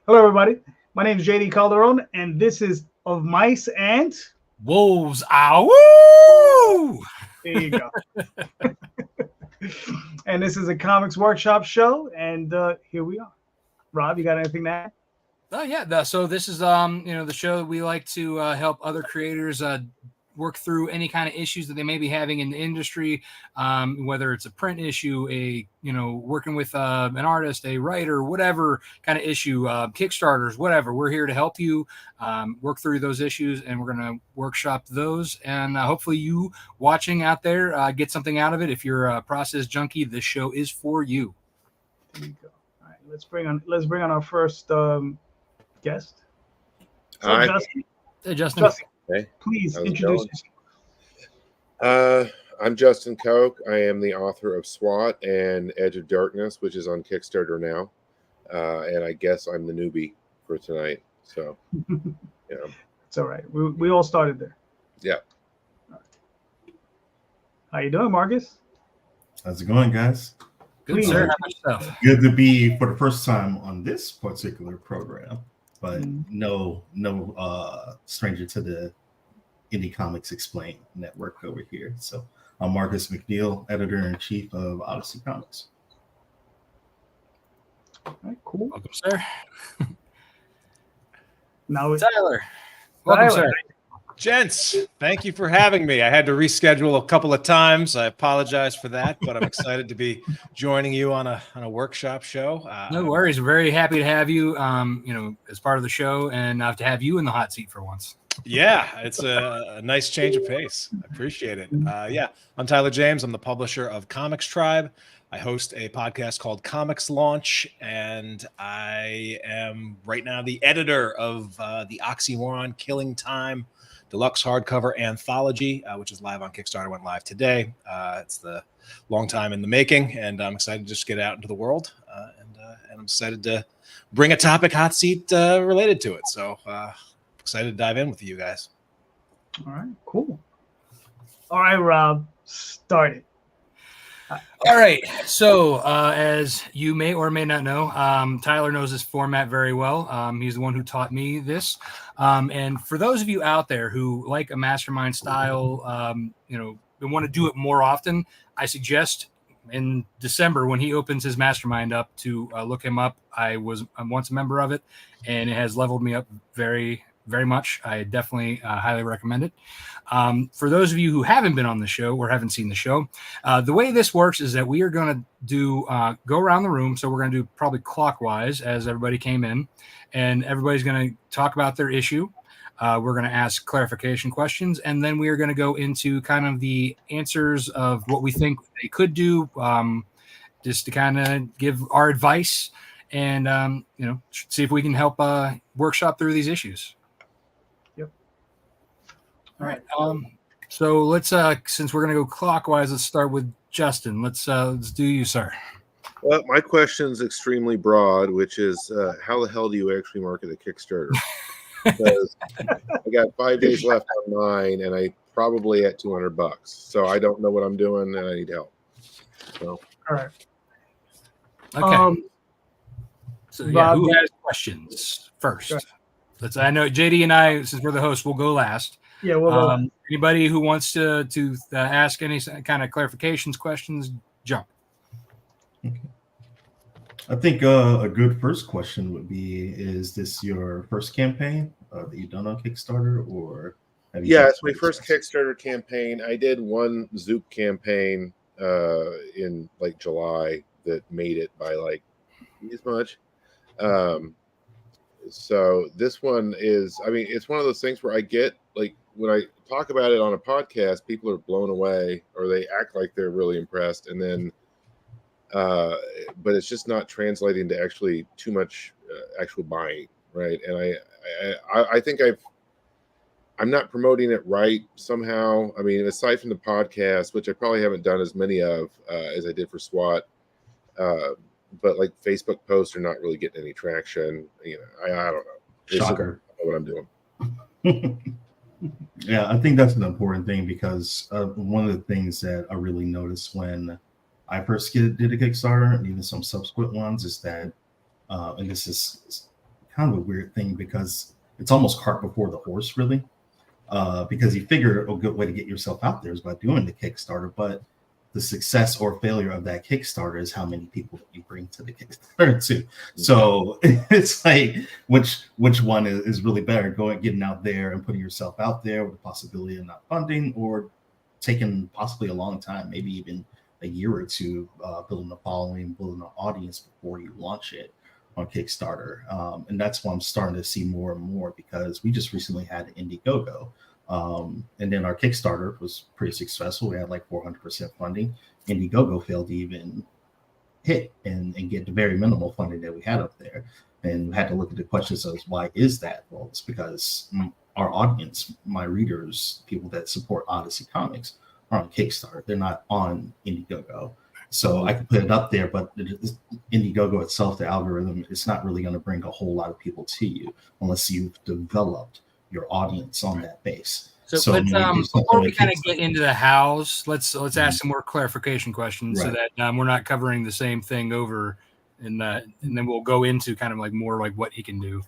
Hello, everybody. My name is JD Calderon, and this is Of Mice and. Wolves. Ow! There you go. And this is a comics workshop show, and here we are. Rob, you got anything to add? Oh yeah. So this is the show that we like to help other creators work through any kind of issues that they may be having in the industry, whether it's a print issue, working with an artist, a writer, whatever kind of issue, Kickstarters, whatever. We're here to help you work through those issues, and we're going to workshop those. And hopefully, you watching out there get something out of it. If you're a process junkie, this show is for you. There you go. All right, let's bring on our first guest. Hi. Justin. Hey, Justin. Justin, Hey, please how's it introduce going? yourself. I'm Justin Koch. I am the author of SWAT and Edge of Darkness, which is on Kickstarter now. And I guess I'm the newbie for tonight. So, It's all right. We all started there. Yeah. How you doing, Marcus? How's it going, guys? Good, Please. sir. How about yourself? Good to be for the first time on this particular program, but no stranger to the Indie Comics Explained network over here. So I'm Marcus McNeal, editor-in-chief of Odyssey Comics. All right, cool. Welcome, sir. Now it's Tyler. Welcome, Tyler. sir. Gents, thank you for having me. I had to reschedule a couple of times. I apologize for that, but I'm excited to be joining you on a workshop show. No worries. We're very happy to have you, as part of the show, and to have you in the hot seat for once. Yeah, it's a nice change of pace. I appreciate it. I'm Tyler James. I'm the publisher of Comics Tribe. I host a podcast called Comics Launch, and I am right now the editor of the Oxymoron Killing Time Deluxe Hardcover Anthology, which is live on Kickstarter, went live today. It's the long time in the making, and I'm excited to just get out into the world, and I'm excited to bring a topic hot seat related to it. So excited to dive in with you guys. all right. Cool. All right, Rob, start it. All right. So, as you may or may not know, Tyler knows this format very well. He's the one who taught me this. And for those of you out there who like a mastermind style, and want to do it more often, I suggest in December when he opens his mastermind up to look him up. I'm once a member of it, and it has leveled me up very, very much. I definitely highly recommend it. For those of you who haven't been on the show or haven't seen the show, the way this works is that we are going to do go around the room. So we're going to do probably clockwise as everybody came in, and everybody's going to talk about their issue. We're going to ask clarification questions, and then we are going to go into kind of the answers of what we think they could do, just to kind of give our advice and see if we can help workshop through these issues. All right. So let's since we're gonna go clockwise, let's start with Justin. Let's do you, sir. Well, my question is extremely broad, which is how the hell do you actually market a Kickstarter? Because I got 5 days left on mine, and I probably at $200. So I don't know what I'm doing, and I need help. So, All right. Okay. So yeah, Bob, who has questions first? Sure. I know JD and I, since we're the host, will go last. Yeah, well, Anybody who wants to ask any kind of clarifications, questions, jump. I think a good first question would be: is this your first campaign that you've done on Kickstarter, or have you? yeah, it's my first Kickstarter campaign. I did one Zoop campaign in like July that made it by like as much. So this one is, it's one of those things where I get like when I talk about it on a podcast, people are blown away or they act like they're really impressed, and then but it's just not translating to actually too much actual buying, right? And I think I'm not promoting it right somehow. I mean, aside from the podcast, which I probably haven't done as many of as I did for SWAT, but like Facebook posts are not really getting any traction. I don't know. Shocker. I don't know what I'm doing. Yeah, I think that's an important thing because one of the things that I really noticed when I first did a Kickstarter and even some subsequent ones is that, and this is kind of a weird thing because it's almost cart before the horse, really. Because you figure a good way to get yourself out there is by doing the Kickstarter, but the success or failure of that Kickstarter is how many people you bring to the Kickstarter too. So it's like which one is really better, getting out there and putting yourself out there with the possibility of not funding, or taking possibly a long time, maybe even a year or two, building a following, building an audience before you launch it on Kickstarter. And that's why I'm starting to see more and more, because we just recently had Indiegogo. And then our Kickstarter was pretty successful. We had like 400% funding. Indiegogo failed to even hit and get the very minimal funding that we had up there. And we had to look at the questions of why is that? Well, it's because our audience, my readers, people that support Odyssey Comics, are on Kickstarter. They're not on Indiegogo. So I could put it up there, but Indiegogo itself, the algorithm, it's not really going to bring a whole lot of people to you unless you've developed your audience on that base. So let's, before we kind of get into the hows, let's ask some more clarification questions, so that we're not covering the same thing over, and then we'll go into kind of like more like what he can do.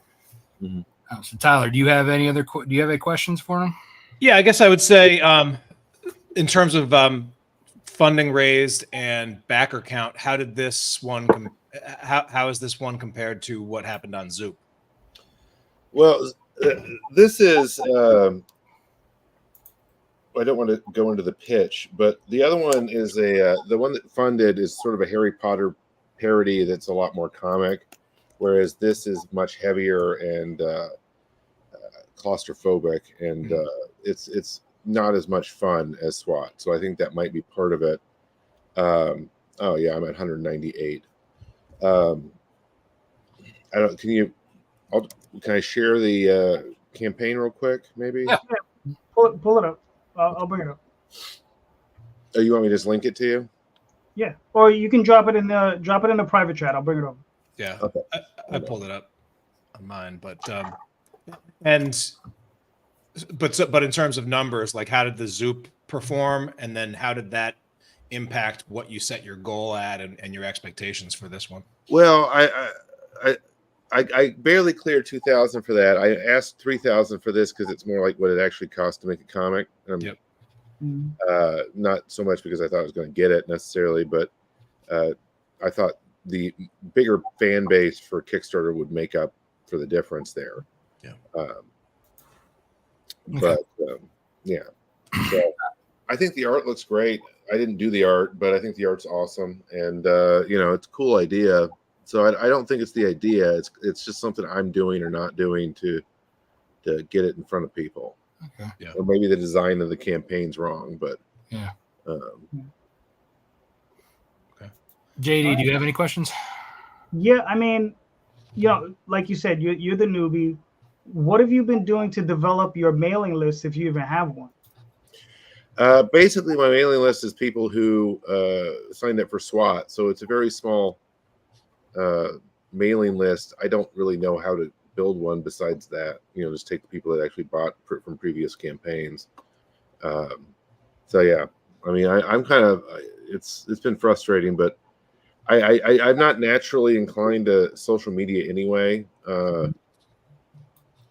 So Tyler, do you have any questions for him? Yeah, I guess I would say in terms of funding raised and backer count, how did this one how is this one compared to what happened on Zoop? Well, this is I don't want to go into the pitch, but the other one is the one that funded is sort of a Harry Potter parody that's a lot more comic, whereas this is much heavier and claustrophobic, and it's not as much fun as SWAT. So I think that might be part of it. Oh yeah, I'm at 198. I don't. Can I share the campaign real quick? Maybe. Yeah. Pull it up. I'll bring it up. Oh, you want me to just link it to you? Yeah, or you can drop it in the private chat. I'll bring it over. Yeah, okay. I pulled it up on mine, but in terms of numbers, like how did the Zoop perform, and then how did that impact what you set your goal at and your expectations for this one? Well, I barely cleared 2,000 for that. I asked 3,000 for this because it's more like what it actually costs to make a comic. Yep. Not so much because I thought I was going to get it necessarily, but I thought the bigger fan base for Kickstarter would make up for the difference there. Yeah. But yeah, so I think the art looks great. I didn't do the art, but I think the art's awesome, and it's a cool idea. So I don't think it's the idea. It's just something I'm doing or not doing to get it in front of people. Okay. Yeah. Or maybe the design of the campaign's wrong, but yeah. Okay. JD, do you have any questions? Yeah, I mean, like you said, you're the newbie. What have you been doing to develop your mailing list, if you even have one? Basically, my mailing list is people who signed up for SWAT, so it's a very small mailing list. I don't really know how to build one besides that. Just take the people that actually bought from previous campaigns. So yeah, I mean, I'm kind of it's been frustrating, but I'm not naturally inclined to social media anyway.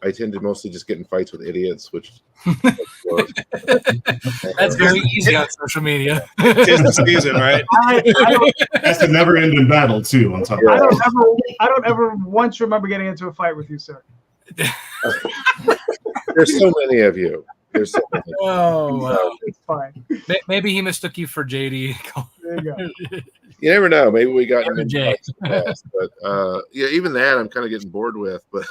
I tend to mostly just get in fights with idiots, which that's very easy on social media. Tis the season, right? That's a never-ending battle too. On top of I don't ever once remember getting into a fight with you, sir. There's so many of you. There's so many. Oh, wow. It's fine. Maybe he mistook you for JD. There you go. You never know. Maybe we got into Jay. fights, but yeah, even that I'm kind of getting bored with. But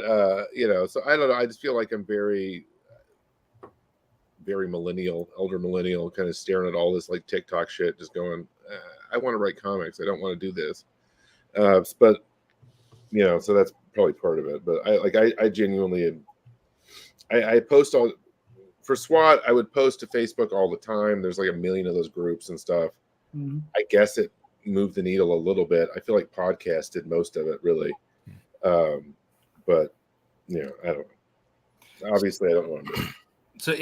so I don't know. I just feel like I'm very, very millennial, elder millennial, kind of staring at all this like TikTok shit, just going, I want to write comics. I don't want to do this. But so that's probably part of it. But I genuinely, I post all for SWAT. I would post to Facebook all the time. There's like a million of those groups and stuff. Mm-hmm. I guess it moved the needle a little bit. I feel like podcast did most of it, really. But I don't know. Obviously, I don't want to do it. So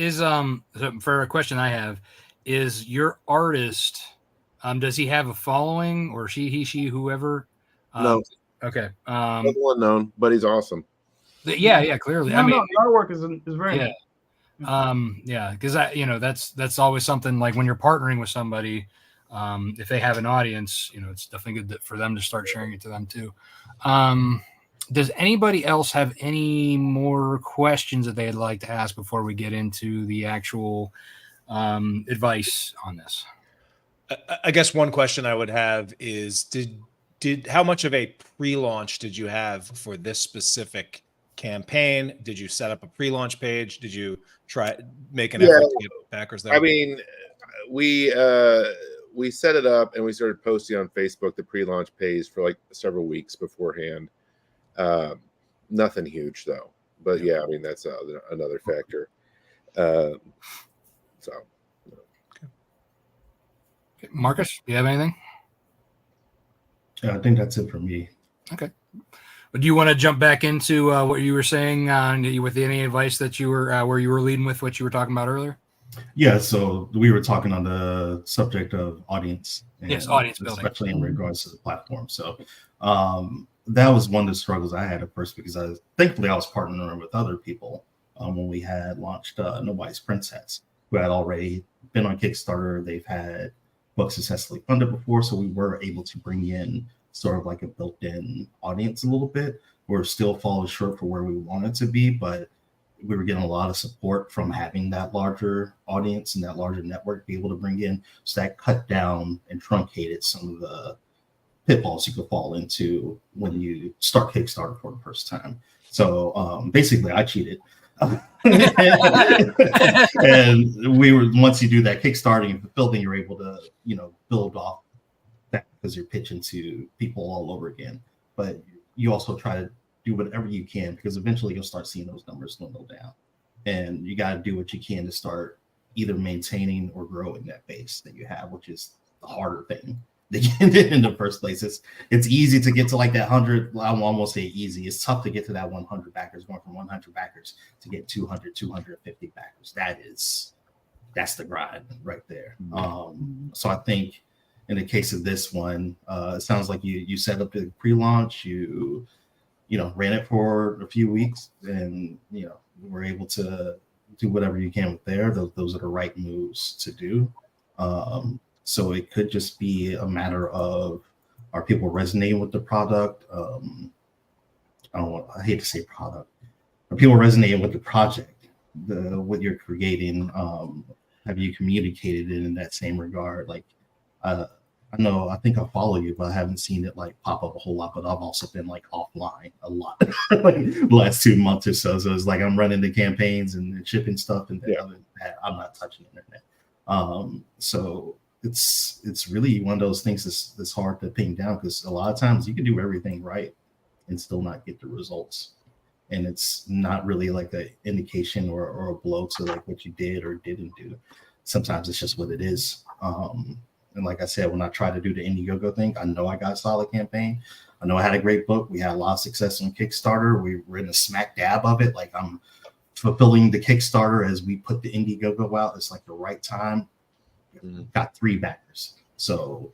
so for a question I have, is your artist, does he have a following, or she, whoever? No. Okay. Unknown, but he's awesome. Yeah, clearly. No, I mean, the artwork is very yeah. nice. Because that's always something like when you're partnering with somebody, if they have an audience, it's definitely good for them to start sharing it to them too. Does anybody else have any more questions that they'd like to ask before we get into the actual advice on this? I guess one question I would have is did how much of a pre-launch did you have for this specific campaign? Did you set up a pre-launch page? Did you make an effort to get backers there? I mean, we set it up and we started posting on Facebook the pre-launch page for like several weeks beforehand. Nothing huge though, but yeah, I mean that's another factor. Marcus, do you have anything? Yeah, I think that's it for me. Okay. But do you want to jump back into what you were saying with any advice that you were where you were leading with what you were talking about earlier? Yeah, so we were talking on the subject of audience. Yes, audience building, especially in regards to the platform. So that was one of the struggles I had at first because thankfully I was partnering with other people when we had launched Nobody's Princess, who had already been on Kickstarter. They've had books successfully funded before, so we were able to bring in sort of like a built-in audience a little bit. We're still falling short for where we wanted to be, but we were getting a lot of support from having that larger audience and that larger network to be able to bring in. So that cut down and truncated some of the pitfalls you could fall into when you start Kickstarter for the first time. So basically I cheated. And once you do that kickstarting and fulfilling, you're able to build off that because you're pitching to people all over again. But you also try to do whatever you can because eventually you'll start seeing those numbers dwindle down, and you got to do what you can to start either maintaining or growing that base that you have, which is the harder thing to get in the first place. It's easy to get to like that 100. I won't say easy. It's tough to get to that 100 backers, going from 100 backers to get 200, 250 backers. That's the grind right there. So I think in the case of this one, it sounds like you set up the pre-launch, you ran it for a few weeks, and were able to do whatever you can with there. Those are the right moves to do. So it could just be a matter of, are people resonating with the product? I hate to say product. Are people resonating with the project, what you're creating? Have you communicated it in that same regard? Like, I think I follow you, but I haven't seen it like pop up a whole lot. But I've also been like offline a lot like the last 2 months or so. So it's like I'm running the campaigns and shipping stuff, and other than that, I'm not touching the internet. So it's really one of those things that's hard to pin down, because a lot of times you can do everything right and still not get the results, and it's not really like an indication or a blow to like what you did or didn't do. Sometimes it's just what it is. And like I said, when I tried to do the Indiegogo thing, I know I got a solid campaign. I know I had a great book. We had a lot of success on Kickstarter. We were in the smack dab of it. Like, I'm fulfilling the Kickstarter as we put the Indiegogo out. It's like the right time. Got 3 backers. So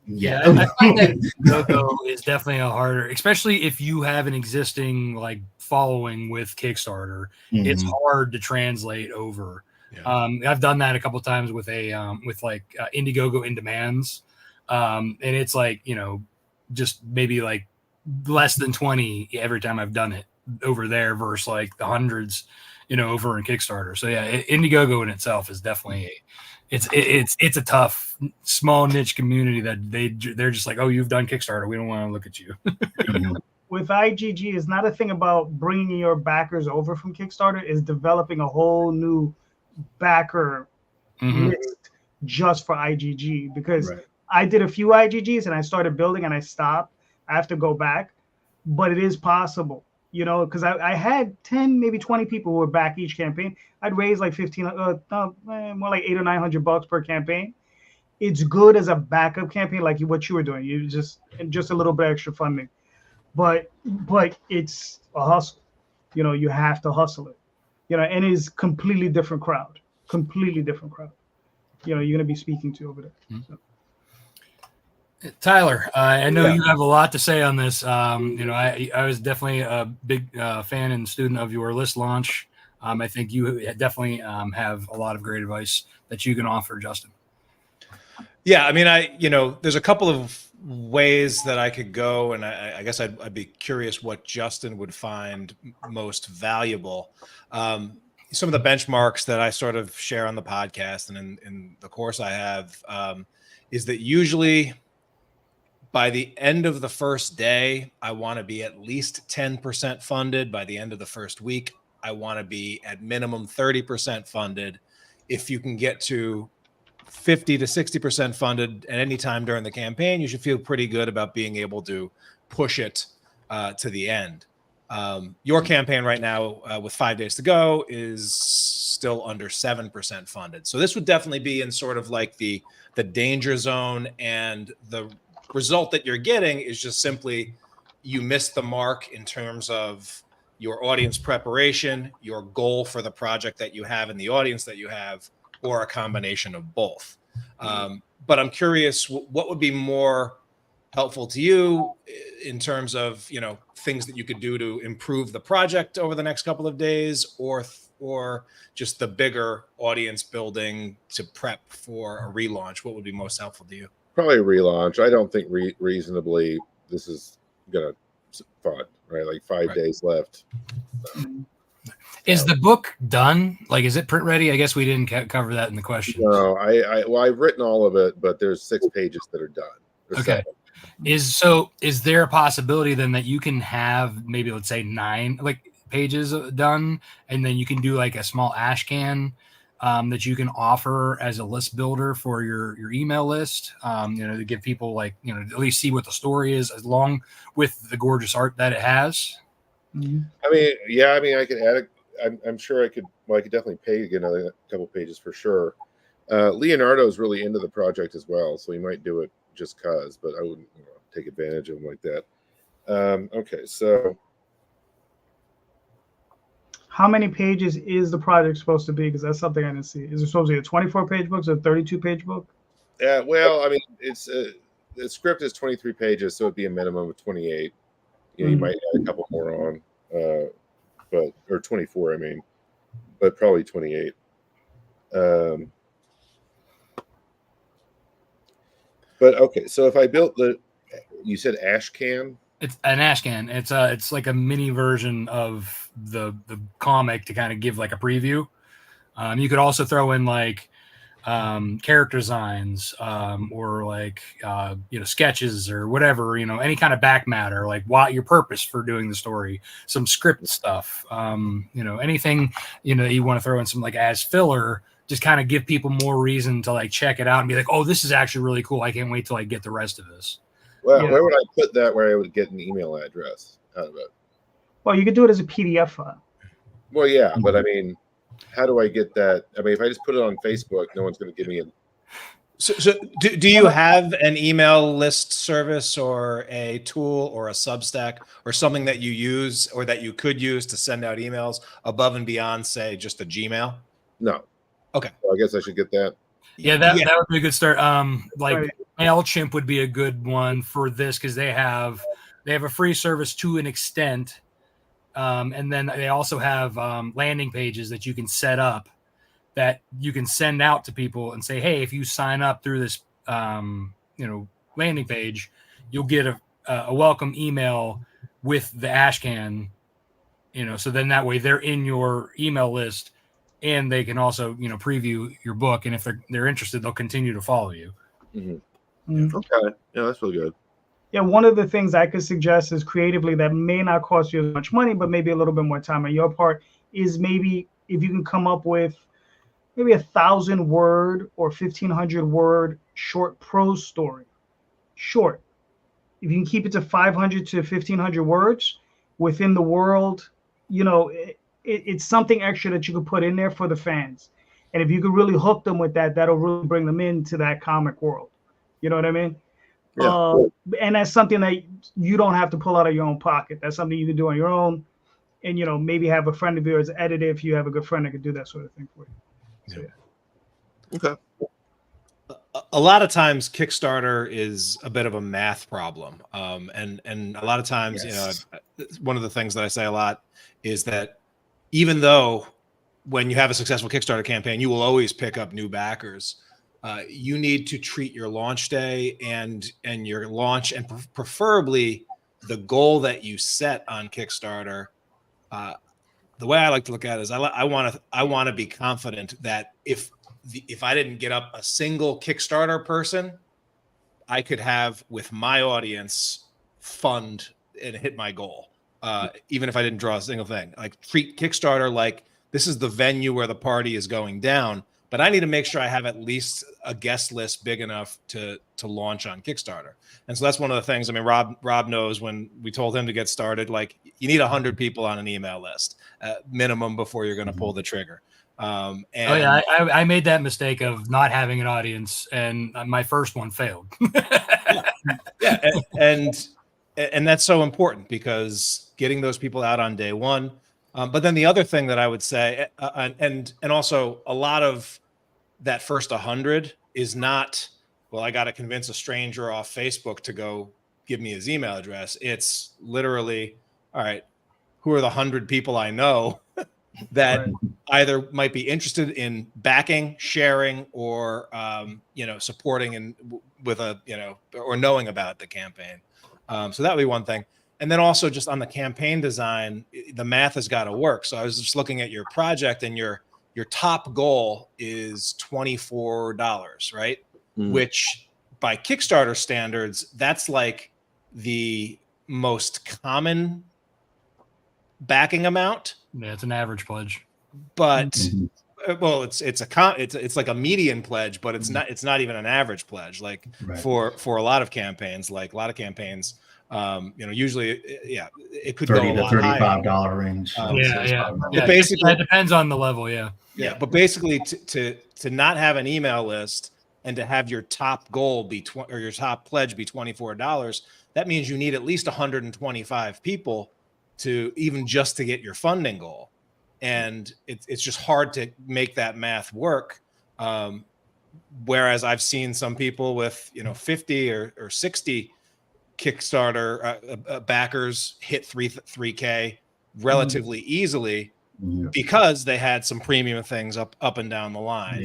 yeah. I find that Indiegogo is definitely a harder, especially if you have an existing like following with Kickstarter. It's hard to translate over. I've done that a couple of times with Indiegogo in demands, and it's like just maybe like less than 20 every time I've done it over there versus like the hundreds over in Kickstarter. So yeah, Indiegogo in itself is definitely it's a tough small niche community that they're just like, oh, you've done Kickstarter, we don't want to look at you. With IGG, it's not a thing about bringing your backers over from Kickstarter. Is developing a whole new backer list just for IGG, because I did a few IGGs and I started building and I stopped. I have to go back, but it is possible, because I had 10, maybe 20 people who were back each campaign. I'd raise like more like $800 or $900 per campaign. It's good as a backup campaign, like what you were doing. You just a little bit extra funding, but it's a hustle. You have to hustle it. And it's completely different crowd. You're going to be speaking to over there. So. Tyler, I know Yeah. you have a lot to say on this. I was definitely a big fan and student of your list launch. I think you definitely have a lot of great advice that you can offer, Justin. Yeah, I mean, there's a couple of ways that I could go, and I guess I'd be curious what Justin would find most valuable. Some of the benchmarks that I sort of share on the podcast and in the course I have is that usually by the end of the first day, I want to be at least 10% funded. By the end of the first week, I want to be at minimum 30% funded. If you can get to 50 to 60% funded at any time during the campaign, you should feel pretty good about being able to push it to the end. Your campaign right now with 5 days to go is still under 7% funded. So this would definitely be in sort of like the danger zone, and the result that you're getting is just simply you missed the mark in terms of your audience preparation, your goal for the project that you have and the audience that you have, or a combination of both. But I'm curious, what would be more helpful to you in terms of, things that you could do to improve the project over the next couple of days, or just the bigger audience building to prep for a relaunch? What would be most helpful to you? Probably a relaunch. I don't think reasonably this is gonna fund, right? Like 5 days left. Is the book done? Like, is it print ready? I guess we didn't cover that in the question. No, I've written all of it, but there's 6 pages that are done. Okay. 7. Is there a possibility then that you can have maybe, let's say, 9 pages done, and then you can do like a small ash can that you can offer as a list builder for your email list, to give people at least see what the story is, along with the gorgeous art that it has? I mean, I could add I'm sure I could definitely pay to get another couple pages for sure. Leonardo's really into the project as well, so he might do it just cause, but I wouldn't take advantage of him like that. Okay, so how many pages is the project supposed to be? Because that's something I didn't see. Is it supposed to be a 24-page book or a 32-page book? Yeah, well, I mean, it's the script is 23 pages, so it'd be a minimum of 28. You might add a couple more on, or 24, I mean, but probably 28. But okay, so if I built you said ash can? It's an ash can. It's like a mini version of the comic to kind of give like a preview. You could also throw in character designs, or sketches or whatever, any kind of back matter, like what your purpose for doing the story, some script stuff, anything, you want to throw in some as filler, just kind of give people more reason to check it out and be like, oh, this is actually really cool. I can't wait till I get the rest of this. Well, where would I put that where I would get an email address out of it? Well, you could do it as a PDF file. Well, yeah, but I mean, how do I get that? I mean, if I just put it on Facebook, no one's going to give me a. So do you have an email list service or a tool or a Substack or something that you use or that you could use to send out emails above and beyond, say, just a Gmail? No. Okay. So I guess I should get that. Yeah, that would be a good start. MailChimp would be a good one for this because they have a free service to an extent. And then they also have landing pages that you can set up that you can send out to people and say, hey, if you sign up through this, landing page, you'll get a welcome email with the ash can, so then that way they're in your email list and they can also, preview your book. And if they're interested, they'll continue to follow you. Mm-hmm. Okay. Yeah, that's really good. Yeah, one of the things I could suggest is creatively that may not cost you as much money, but maybe a little bit more time on your part, is maybe if you can come up with maybe 1,000-word or 1,500-word short prose story. Short. If you can keep it to 500 to 1,500 words within the world, it's something extra that you could put in there for the fans. And if you could really hook them with that, that'll really bring them into that comic world. You know what I mean? Yeah. And that's something that you don't have to pull out of your own pocket. That's something you can do on your own, and maybe have a friend of yours edit it if you have a good friend that could do that sort of thing for you. So, yeah. Okay. a lot of times Kickstarter is a bit of a math problem. And a lot of times, Yes. one of the things that I say a lot is that even though when you have a successful Kickstarter campaign, you will always pick up new backers. You need to treat your launch day and your launch, and preferably the goal that you set on Kickstarter. The way I like to look at it is I want to be confident that if I didn't get up a single Kickstarter person, I could have with my audience fund and hit my goal. Even if I didn't draw a single thing, like treat Kickstarter like this is the venue where the party is going down, but I need to make sure I have at least a guest list big enough to launch on Kickstarter. And so that's one of the things. I mean, Rob knows when we told him to get started, like you need 100 people on an email list minimum before you're going to pull the trigger. I made that mistake of not having an audience, and my first one failed. And that's so important because getting those people out on day one. But then the other thing that I would say, and also a lot of that first 100 is not, well, I got to convince a stranger off Facebook to go give me his email address. It's literally, all right, who are the 100 people I know that either might be interested in backing, sharing, or supporting and with a or knowing about the campaign. So that would be one thing. And then also just on the campaign design, the math has got to work. So I was just looking at your project, and your top goal is $24, right? Mm. Which by Kickstarter standards, that's like the most common backing amount. Yeah, it's an average pledge. But well, it's like a median pledge, but it's not even an average pledge. Like for a lot of campaigns, usually, it could $30 go a to lot $35 range. But basically, it depends on the level. Yeah. But basically, to not have an email list and to have your top goal be or your top pledge be $24, that means you need at least 125 people to get your funding goal, and it's just hard to make that math work. Whereas I've seen some people with 50 or 60 Kickstarter backers hit 3K relatively easily because they had some premium things up and down the line.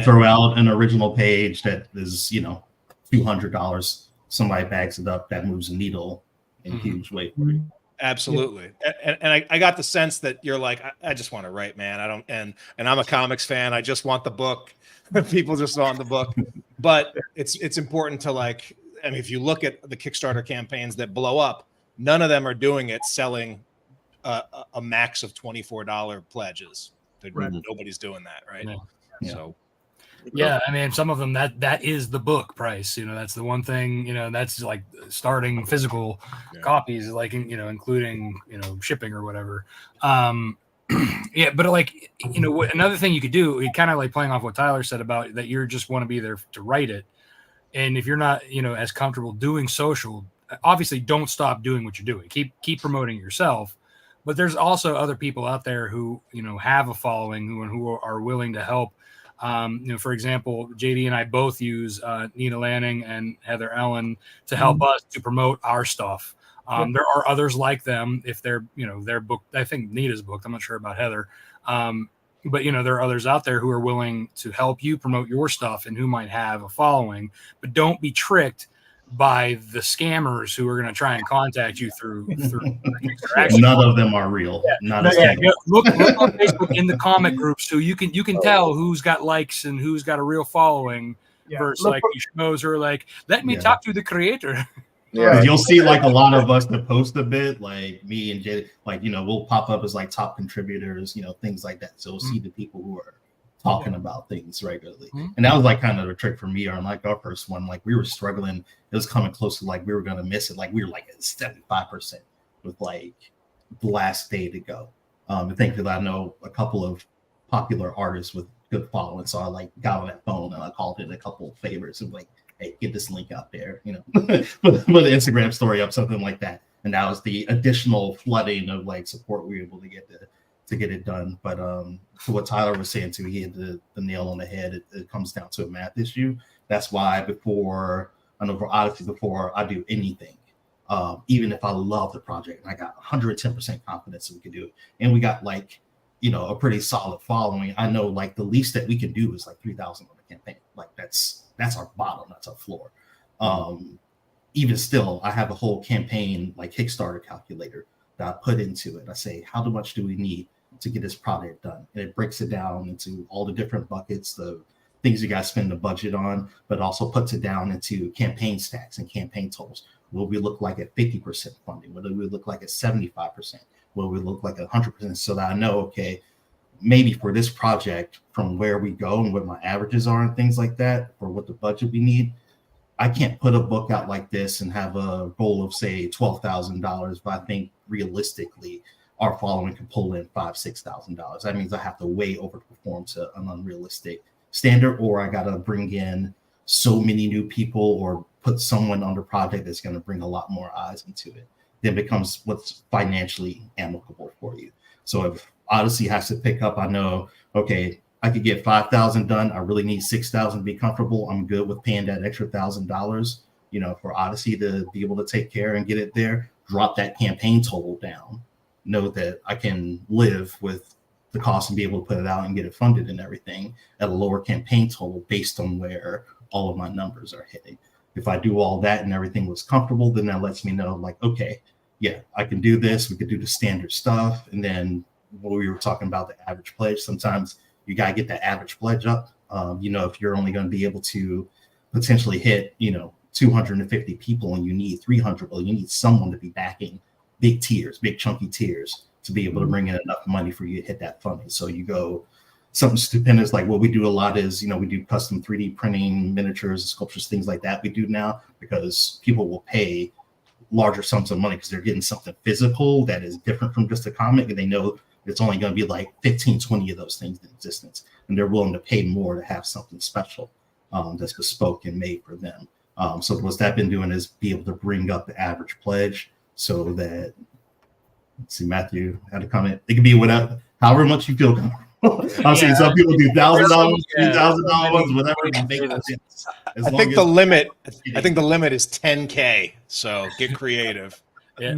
Throw out an original page that is $200. Somebody backs it up, that moves the needle in a huge way for you. Absolutely. And I got the sense that you're like, I just want to write, man. I don't, and I'm a comics fan. I just want the book. People just want the book. But it's important to if you look at the Kickstarter campaigns that blow up, none of them are doing it selling a max of $24 pledges. Nobody's doing that, right? Yeah. So. Yeah, I mean, some of them that is the book price. That's the one thing. That's like starting physical copies, including shipping or whatever. But another thing you could do, kind of like playing off what Tyler said about that, you just want to be there to write it, and if you're not as comfortable doing social, obviously don't stop doing what you're doing. Keep promoting yourself. But there's also other people out there who have a following who are willing to help. For example, JD and I both use Nina Lanning and Heather Ellen to help us to promote our stuff. There are others like them if they're, their book. I think Nina's booked. I'm not sure about Heather. But there are others out there who are willing to help you promote your stuff and who might have a following. But don't be tricked by the scammers who are going to try and contact you through none of them are real. Look on Facebook in the comic groups, so you can tell who's got likes and who's got a real following versus these schmoes who are like, let me talk to the creator. You'll see a lot of us that post a bit, like me and Jay, we'll pop up as top contributors, things like that. So we'll see the people who are talking about things regularly. And that was kind of the trick for me on our first one. We were struggling. It was coming close to we were gonna miss it. We were at 75% with the last day to go. And thankfully I know a couple of popular artists with good following. So I got on that phone and I called in a couple of favors of hey, get this link out there, put an Instagram story up, something like that. And that was the additional flooding of support we were able to get it done. But to what Tyler was saying too, he hit the nail on the head. It comes down to a math issue. That's why for Odyssey, before I do anything, even if I love the project and I got 110% confidence that we can do it, and we got like, a pretty solid following, I know like the least that we can do is like 3,000 on the campaign. Like that's our bottom, that's our floor. Even still, I have a whole campaign like Kickstarter calculator that I put into it. I say, how much do we need to get this project done? And it breaks it down into all the different buckets, the things you guys spend the budget on, but also puts it down into campaign stacks and campaign totals. Will we look like at 50% funding? What do we look like at 75%? Will we look like 100%? So that I know, okay, maybe for this project, from where we go and what my averages are and things like that, for what the budget we need, I can't put a book out like this and have a goal of say $12,000, but I think realistically our following can pull in $5,000-$6,000. That means I have to way overperform to an unrealistic standard, or I got to bring in so many new people or put someone on the project that's going to bring a lot more eyes into it. Then it becomes what's financially amicable for you. So if Odyssey has to pick up, I know, okay, I could get 5,000 done. I really need 6,000 to be comfortable. I'm good with paying that extra $1,000, for Odyssey to be able to take care and get it there. Drop that campaign total down. Know that I can live with the cost and be able to put it out and get it funded and everything at a lower campaign total based on where all of my numbers are hitting. If I do all that and everything was comfortable, then that lets me know, like, okay, yeah, I can do this. We could do the standard stuff. And then what we were talking about, the average pledge, sometimes you got to get that average pledge up. If you're only going to be able to potentially hit, 250 people and you need 300, well, you need someone to be backing big tiers, big chunky tiers to be able to bring in enough money for you to hit that funding. So you go something stupendous, like what we do a lot is, we do custom 3D printing, miniatures, sculptures, things like that we do now, because people will pay larger sums of money because they're getting something physical that is different from just a comic, and they know it's only going to be like 15, 20 of those things in existence, and they're willing to pay more to have something special that's bespoke and made for them. So what that been doing is be able to bring up the average pledge so that, let's see, Matthew had a comment. It can be whatever, however much you feel comfortable. I'm saying some people do $1,000, $2,000, whatever. I think the limit is 10K. So get creative. Yeah.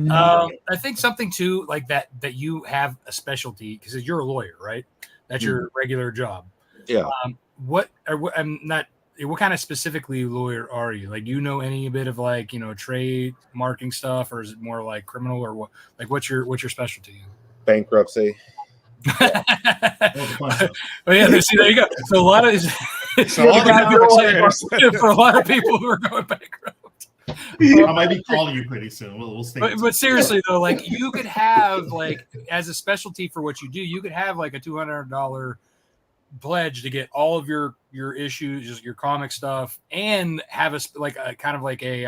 I think something too like that you have a specialty, because you're a lawyer, right? That's your regular job. Yeah. What kind of specifically lawyer are you? Like, do you know any bit of like, trade marking stuff, or is it more like criminal, or what? Like, what's your specialty? Bankruptcy. Oh yeah, see, there you go. So a lot of for a lot of people who are going bankrupt. I might be calling you pretty soon. We'll stay. But seriously though, like, you could have, like, as a specialty for what you do, you could have like a $200 pledge to get all of your issues, just your comic stuff, and have a kind of like a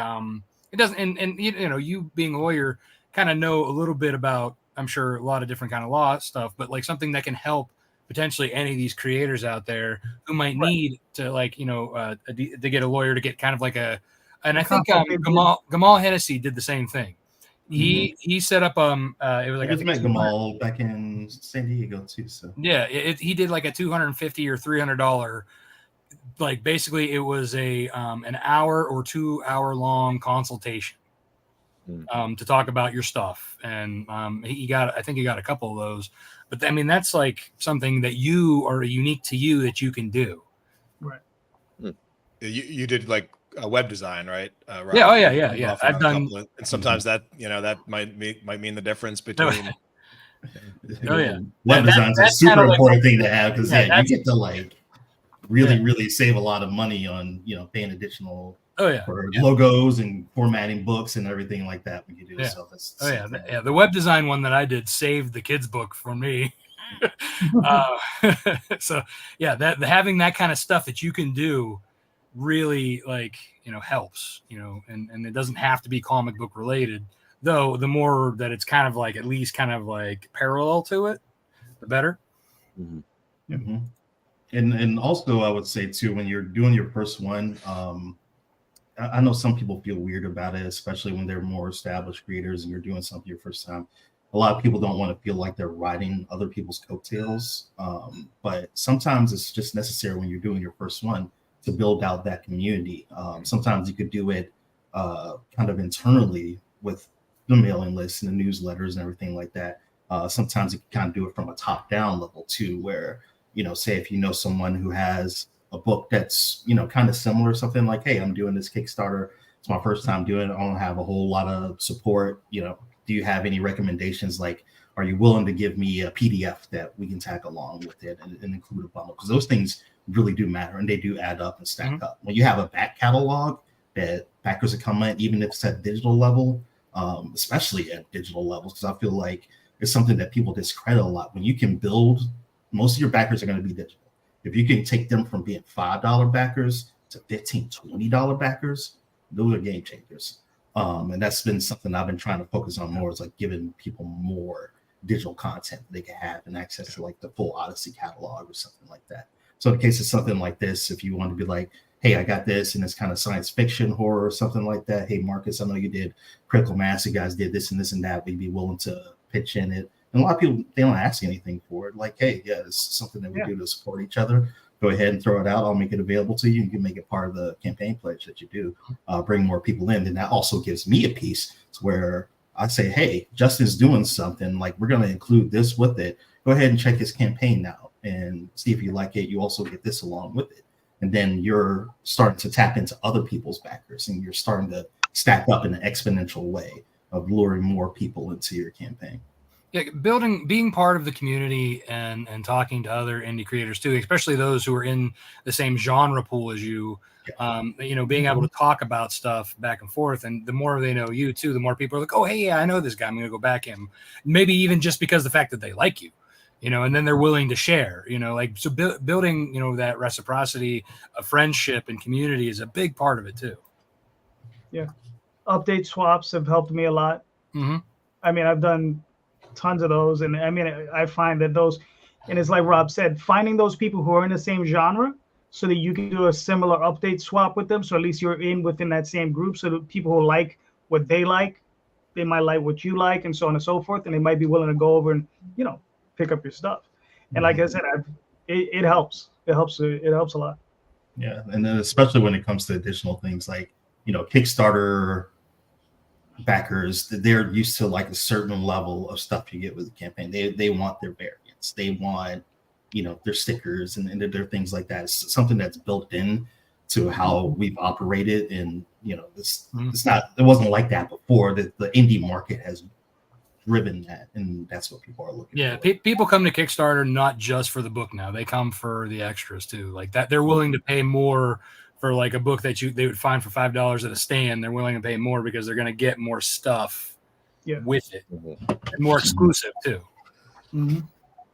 it doesn't, and you being a lawyer kind of know a little bit about, I'm sure, a lot of different kind of law stuff, but like something that can help potentially any of these creators out there who might need to, like, to get a lawyer to get kind of like a, and I think Gamal Hennessy did the same thing. He set up it was like, I met Gamal back in San Diego too. So yeah, he did like a $250 or $300, like, basically it was a an hour or 2 hour long consultation to talk about your stuff, and I think he got a couple of those. But I mean, that's like something that you are unique to you that you can do. Right. You did like a web design, right? Yeah. Oh yeah. I've done, and sometimes that that might mean the difference between. Oh yeah. Web design's a super important thing to have, because you get to like really save a lot of money on paying additional for logos and formatting books and everything like that when you do. So the web design one that I did saved the kids' book for me. So yeah, having that kind of stuff that you can do really, like, helps, and it doesn't have to be comic book related, though. The more that it's kind of like, at least kind of like parallel to it, the better. And also, I would say too, when you're doing your first one, I know some people feel weird about it, especially when they're more established creators and you're doing something your first time. A lot of people don't want to feel like they're riding other people's coattails, but sometimes it's just necessary when you're doing your first one to build out that community. Sometimes you could do it kind of internally with the mailing lists and the newsletters and everything like that. Sometimes you can kind of do it from a top-down level too, where, say if you know someone who has a book that's, kind of similar, something like, hey, I'm doing this Kickstarter. It's my first time doing it. I don't have a whole lot of support. Do you have any recommendations? Like, are you willing to give me a PDF that we can tag along with it and include a bundle? Because those things really do matter and they do add up and stack up. When you have a back catalog that backers are coming at, even if it's at digital level, especially at digital levels, because I feel like it's something that people discredit a lot. When you can build, most of your backers are going to be digital. If you can take them from being $5 backers to $15, $20 backers, those are game changers. And that's been something I've been trying to focus on more, is like giving people more digital content they can have and access to like the full Odyssey catalog or something like that. So in case of something like this, if you want to be like, hey, I got this and it's kind of science fiction, horror or something like that. Hey, Marcus, I know you did Critical Mass. You guys did this and this and that. We'd be willing to pitch in it. And a lot of people, they don't ask anything for it. Like, hey, yeah, this is something that we do to support each other. Go ahead and throw it out. I'll make it available to you. You can make it part of the campaign pledge that you do. Bring more people in. And that also gives me a piece where I say, hey, Justin's doing something. Like, we're going to include this with it. Go ahead and check his campaign now and see if you like it. You also get this along with it. And then you're starting to tap into other people's backers, and you're starting to stack up in an exponential way of luring more people into your campaign. Yeah, being part of the community and talking to other indie creators too, especially those who are in the same genre pool as you, being able to talk about stuff back and forth. And the more they know you too, the more people are like, oh, hey, yeah, I know this guy. I'm going to go back him. Maybe even just because the fact that they like you. And then they're willing to share, so building, that reciprocity of friendship and community is a big part of it too. Yeah. Update swaps have helped me a lot. Mm-hmm. I mean, I've done tons of those. And I mean, I find that those, and it's like Rob said, finding those people who are in the same genre so that you can do a similar update swap with them. So at least you're within that same group. So that people who like what they like, they might like what you like, and so on and so forth. And they might be willing to go over and, pick up your stuff. And like I said, it helps. It helps a lot. Yeah. And then especially when it comes to additional things like, Kickstarter backers, they're used to like a certain level of stuff you get with the campaign. They want their variants. They want, their stickers and their things like that. It's something that's built in to how we've operated. And, it wasn't like that before. The indie market has driven that, and that's what people are looking for. People come to Kickstarter not just for the book now. They come for the extras too. Like that, they're willing to pay more for like a book that they would find for $5 at a stand. They're willing to pay more because they're going to get more stuff with it, and more exclusive too. Mm-hmm.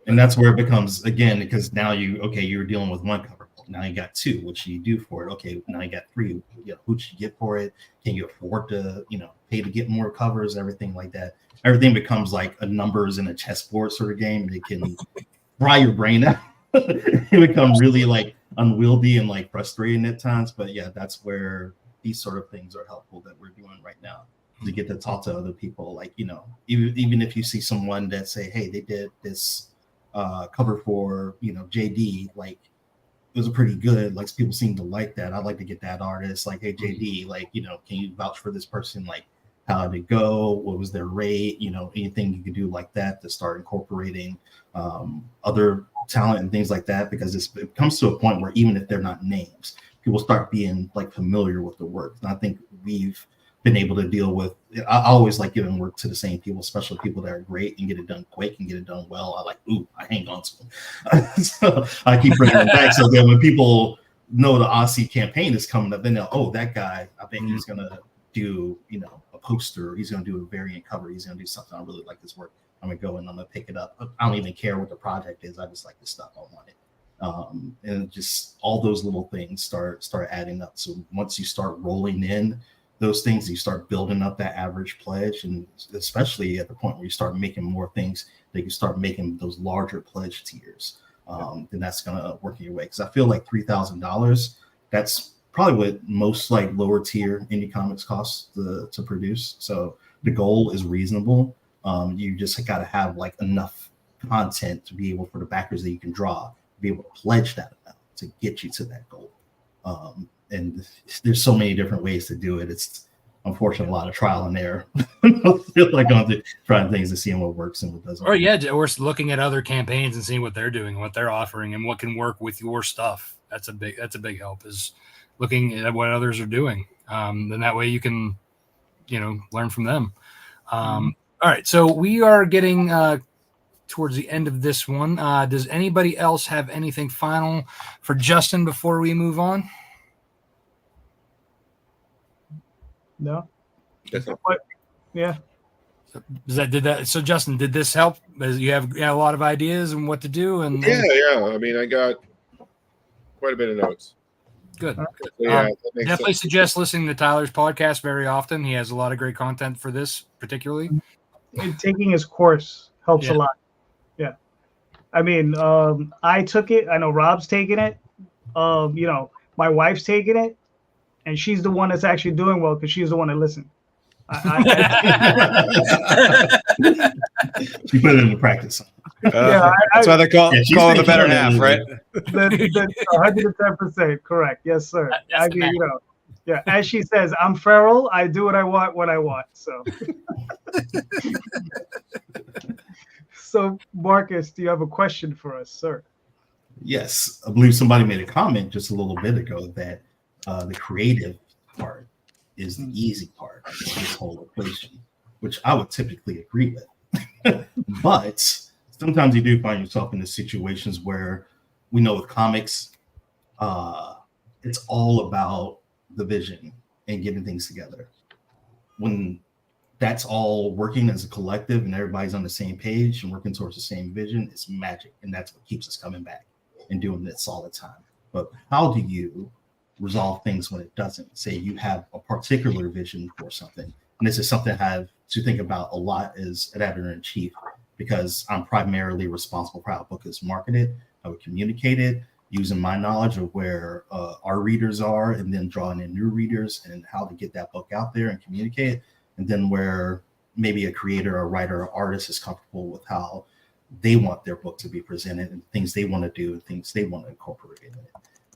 And that's where it becomes, again, because now you were dealing with one cover. Now you got two. What should you do for it? Okay, now you got three. Who should you get for it? Can you afford to, pay to get more covers? Everything like that. Everything becomes like a numbers in a chessboard sort of game. It can fry your brain out. It become really like unwieldy and like frustrating at times. But yeah, that's where these sort of things are helpful that we're doing right now, to get to talk to other people. Like, even if you see someone that say, hey, they did this cover for, JD, like, it was pretty good. Like, people seem to like that. I'd like to get that artist. Like, hey, JD, like, can you vouch for this person? Like, how did it go? What was their rate? Anything you could do like that to start incorporating other talent and things like that, because it comes to a point where even if they're not names, people start being like familiar with the work. And I think we've been able to deal with, I always like giving work to the same people, especially people that are great and get it done quick and get it done well. I hang on to them. So I keep bringing them back, so that when people know the Odyssey campaign is coming up, then they'll, oh, that guy, I think he's going to do, a poster. He's going to do a variant cover. He's going to do something. I really like this work. I'm going to go and I'm going to pick it up. I don't even care what the project is. I just like the stuff. I want it. And just all those little things start adding up. So once you start rolling in those things, you start building up that average pledge, and especially at the point where you start making more things, that you start making those larger pledge tiers, then that's going to work in your way. Because I feel like $3,000, that's probably what most like lower tier indie comics costs to produce. So the goal is reasonable. You just got to have like enough content to be able, for the backers that you can draw, be able to pledge that amount to get you to that goal. And there's so many different ways to do it. It's unfortunately a lot of trial and error. I feel like going to trying things and seeing what works and what doesn't. Or yeah, or looking at other campaigns and seeing what they're doing, what they're offering, and what can work with your stuff. That's a big help, is looking at what others are doing. Then that way you can, learn from them. All right, so we are getting towards the end of this one. Does anybody else have anything final for Justin before we move on? No. That's not- Yeah. So Justin, did this help? You have a lot of ideas and what to do, and Yeah. I mean, I got quite a bit of notes. Good. So, yeah, that makes Definitely sense. suggest listening to Tyler's podcast very often. He has a lot of great content for this, particularly. And taking his course helps a lot. Yeah. I mean, I took it. I know Rob's taking it. My wife's taking it, and she's the one that's actually doing well because she's the one that listened. She put it into practice. That's why they call it the better half, right? 110% correct. Yes, sir. I mean, as she says, I'm feral. I do what I want when I want. So, so Marcus, do you have a question for us, sir? Yes, I believe somebody made a comment just a little bit ago that the creative part is the easy part of this whole equation, which I would typically agree with. But sometimes you do find yourself in the situations where we know with comics, it's all about the vision and getting things together. When that's all working as a collective and everybody's on the same page and working towards the same vision, it's magic. And that's what keeps us coming back and doing this all the time. But how do you resolve things when it doesn't? Say you have a particular vision for something. And this is something I have to think about a lot as an editor-in-chief, because I'm primarily responsible for how a book is marketed, how we communicate it, using my knowledge of where our readers are, and then drawing in new readers and how to get that book out there and communicate it. And then where maybe a creator, a writer, or artist is comfortable with how they want their book to be presented and things they want to do and things they want to incorporate in it.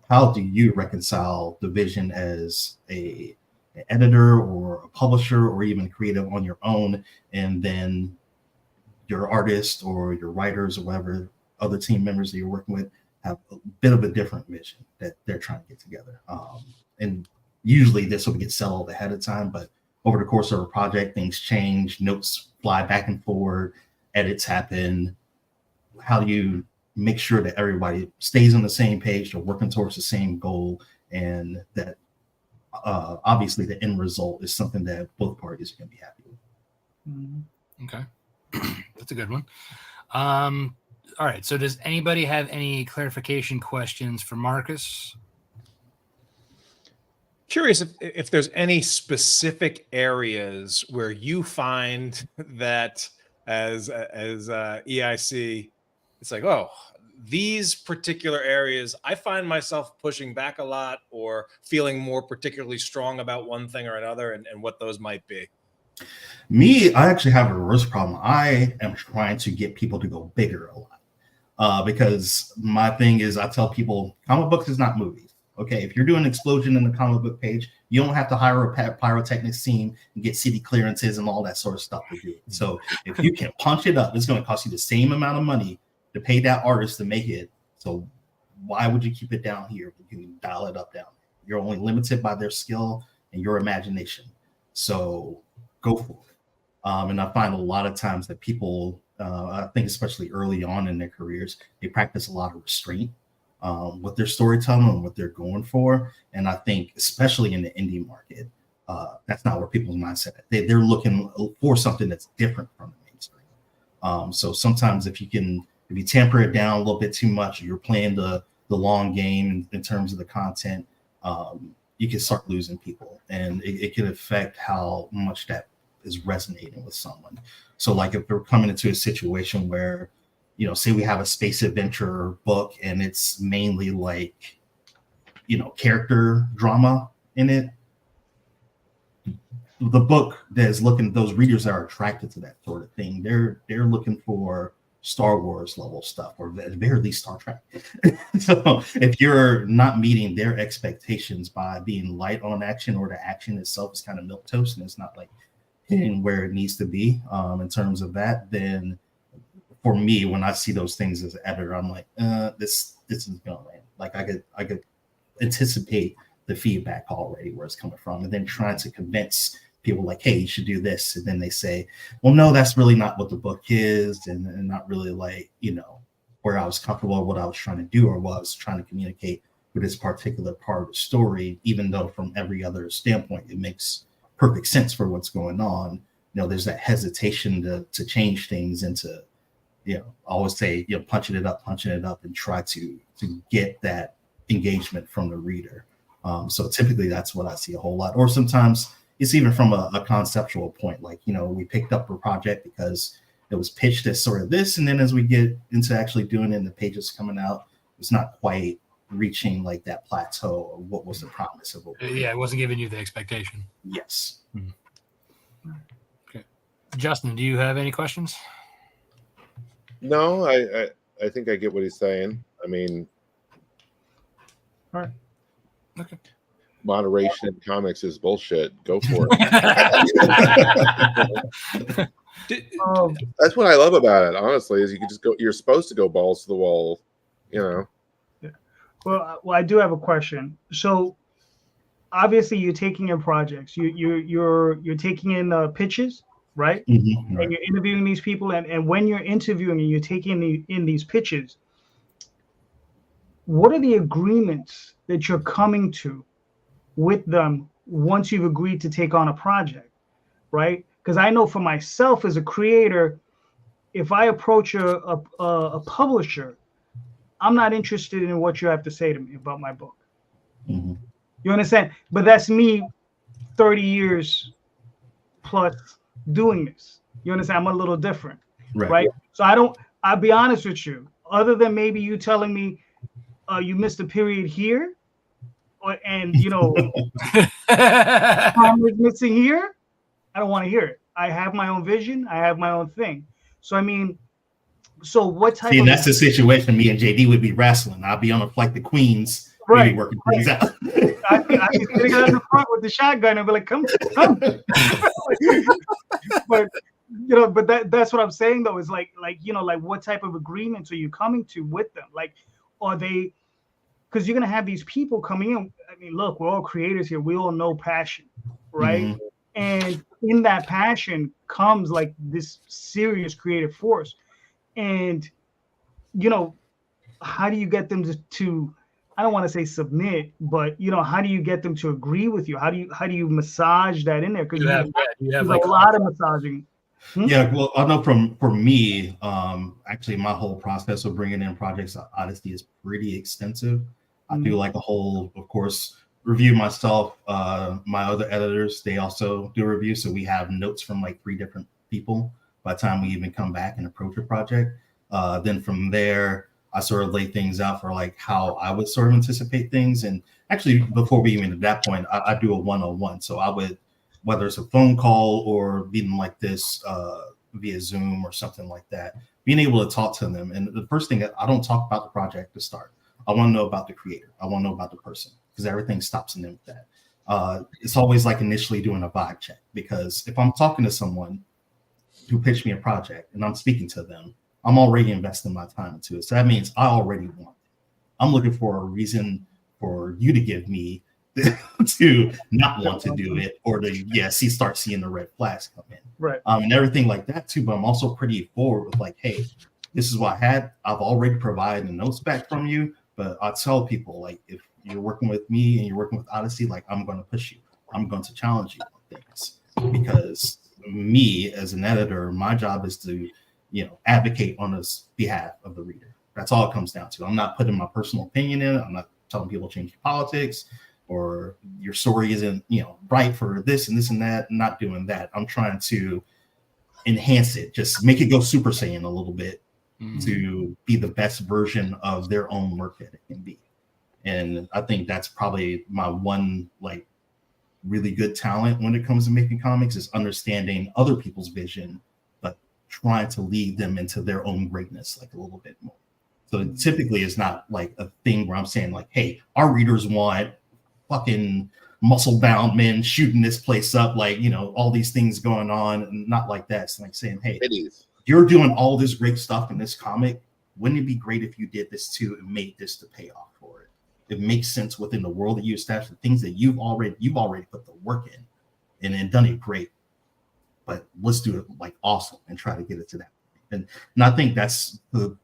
How do you reconcile the vision as an editor or a publisher or even creative on your own, and then your artist or your writers or whatever other team members that you're working with have a bit of a different vision that they're trying to get together? And usually this will get settled ahead of time, but over the course of a project, things change, notes fly back and forward, edits happen. How do you make sure that everybody stays on the same page or working towards the same goal, and that obviously the end result is something that both parties are going to be happy with? Okay. That's a good one. All right. So does anybody have any clarification questions for Marcus? Curious if there's any specific areas where you find that as EIC, it's like, oh, these particular areas, I find myself pushing back a lot or feeling more particularly strong about one thing or another, and what those might be. Me, I actually have a reverse problem. I am trying to get people to go bigger a lot because my thing is, I tell people comic books is not movies. Okay, if you're doing an explosion in the comic book page, you don't have to hire a pyrotechnics team and get city clearances and all that sort of stuff to do it. So if you can punch it up, it's going to cost you the same amount of money to pay that artist to make it. So why would you keep it down here? You can dial it up down. You're only limited by their skill and your imagination. So go for it. And I find a lot of times that people, I think especially early on in their careers, they practice a lot of restraint with their storytelling and what they're going for. And I think especially in the indie market, that's not where people's mindset. They're looking for something that's different from the mainstream. So sometimes if you tamper it down a little bit too much, you're playing the long game in terms of the content, you can start losing people, and it can affect how much that is resonating with someone. So like if we're coming into a situation where, say we have a space adventure book and it's mainly like, character drama in it, the book that is looking, those readers that are attracted to that sort of thing, they're looking for Star Wars level stuff, or at the very least Star Trek. So if you're not meeting their expectations by being light on action, or the action itself is kind of milquetoast and it's not like hitting where it needs to be in terms of that, then for me, when I see those things as an editor, I'm like, this is gonna land. Like I could anticipate the feedback already where it's coming from, and then trying to convince people like, hey, you should do this, and then they say, well, no, that's really not what the book is, and not really like, where I was comfortable, or what I was trying to do, or what I was trying to communicate with this particular part of the story, even though from every other standpoint it makes perfect sense for what's going on. There's that hesitation to change things, and to always say, punching it up, and try to get that engagement from the reader. So typically that's what I see a whole lot. Or sometimes it's even from a conceptual point, like, we picked up a project because it was pitched as sort of this, and then as we get into actually doing it and the pages coming out, it's not quite reaching like that plateau of what was the promise of it. Yeah, it wasn't giving you the expectation. Yes. Okay. Justin, do you have any questions? No, I think I get what he's saying. I mean, All right. Okay. Moderation in comics is bullshit. Go for it. That's what I love about it, honestly, is you can just go, you're supposed to go balls to the wall, Yeah. Well, I do have a question. So obviously you're taking in projects, you're taking in pitches, right? Mm-hmm. Right. And you're interviewing these people, and when you're interviewing and you're taking in these pitches, what are the agreements that you're coming to with them once you've agreed to take on a project, right? Because I know for myself as a creator, if I approach a publisher, I'm not interested in what you have to say to me about my book. Mm-hmm. You understand? But that's me 30 years plus doing this. You understand? I'm a little different, right? So I'll be honest with you, other than maybe you telling me you missed a period here, and time is missing here, I don't want to hear it. I have my own vision. I have my own thing. So I mean, so what type of... that's the situation me and JD would be wrestling. I'll be on a flight to Queens, right, working things out. I'd be sitting out in the front with the shotgun and be like, come. But that's what I'm saying though, is like what type of agreements are you coming to with them? Like, are they... Because you're gonna have these people coming in. I mean, look, we're all creators here. We all know passion, right? Mm-hmm. And in that passion comes like this serious creative force. And how do you get them to I don't want to say submit, but how do you get them to agree with you? How do you massage that in there? Because you have like a lot of massaging. Yeah, well, I know for me, actually, my whole process of bringing in projects at Odyssey is pretty extensive. I do like a whole, of course, review myself. My other editors, they also do a review. So we have notes from like 3 different people by the time we even come back and approach a project. Then from there, I sort of lay things out for like how I would sort of anticipate things. And actually, before we even at that point, I do a 101. So I would, whether it's a phone call or even like this via Zoom or something like that, being able to talk to them. And the first thing, I don't talk about the project to start. I want to know about the creator. I want to know about the person, because everything stops in them with that. It's always like initially doing a vibe check, because if I'm talking to someone who pitched me a project and I'm speaking to them, I'm already investing my time into it. So that means I already want it. I'm looking for a reason for you to give me to not want to do it, or to start seeing the red flags come in, right? And everything like that too. But I'm also pretty forward with like, hey, this is what I've already provided the notes back from you. But I tell people, like, if you're working with me and you're working with Odyssey, like, I'm going to push you. I'm going to challenge you on things, because me as an editor, my job is to, advocate on the behalf of the reader. That's all it comes down to. I'm not putting my personal opinion in it. I'm not telling people to change politics, or your story isn't, right for this and this and that. I'm not doing that. I'm trying to enhance it, just make it go Super Saiyan a little bit, to be the best version of their own work that it can be. And I think that's probably my one like really good talent when it comes to making comics, is understanding other people's vision, but trying to lead them into their own greatness like a little bit more. So it typically is not like a thing where I'm saying like, hey, our readers want fucking muscle bound men shooting this place up, like, you know, all these things going on, and not like that. It's like saying, hey, you're doing all this great stuff in this comic. Wouldn't it be great if you did this too and made this the payoff for it? It makes sense within the world that you established, the things that you've already put the work in and done it great. But let's do it like awesome and try to get it to that. And I think that's the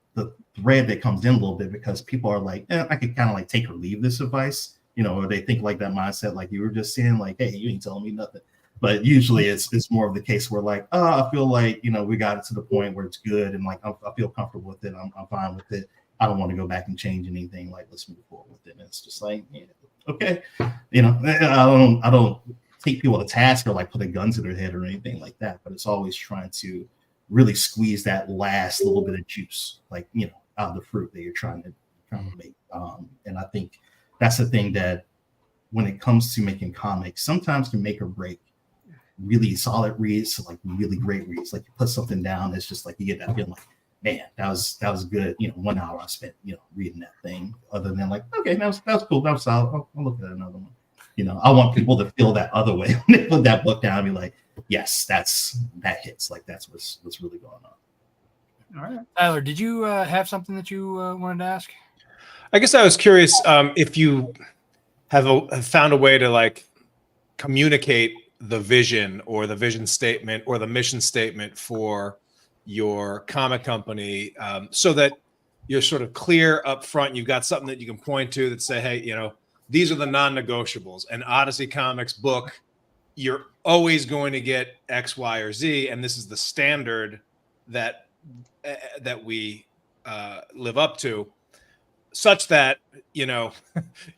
thread that comes in a little bit, because people are like, I could kind of like take or leave this advice, you know, or they think like that mindset, like you were just saying, like, hey, you ain't telling me nothing. But usually it's more of the case where like, I feel like, you know, we got it to the point where it's good and like I feel comfortable with it. I'm fine with it. I don't want to go back and change anything. Like, let's move forward with it. And it's just like, yeah, okay, you know, I don't take people to task or like put a gun to their head or anything like that. But it's always trying to really squeeze that last little bit of juice, like, you know, out of the fruit that you're trying to make. And I think that's the thing that when it comes to making comics, sometimes can make or break really solid reads to like really great reads. Like you put something down, it's just like you get that feeling like, man, that was good. You know, 1 hour I spent, you know, reading that thing. Other than like, okay, that was cool, that was solid. I'll look at another one. You know, I want people to feel that other way when they put that book down and be like, yes, that hits. Like that's what's really going on. All right, Tyler, did you have something that you wanted to ask? I guess I was curious if you have found a way to like communicate the vision or the vision statement or the mission statement for your comic company, so that you're sort of clear up front. You've got something that you can point to that say, hey, you know, these are the non-negotiables. An Odyssey Comics book, you're always going to get X, Y, or Z, and this is the standard that we live up to, such that, you know,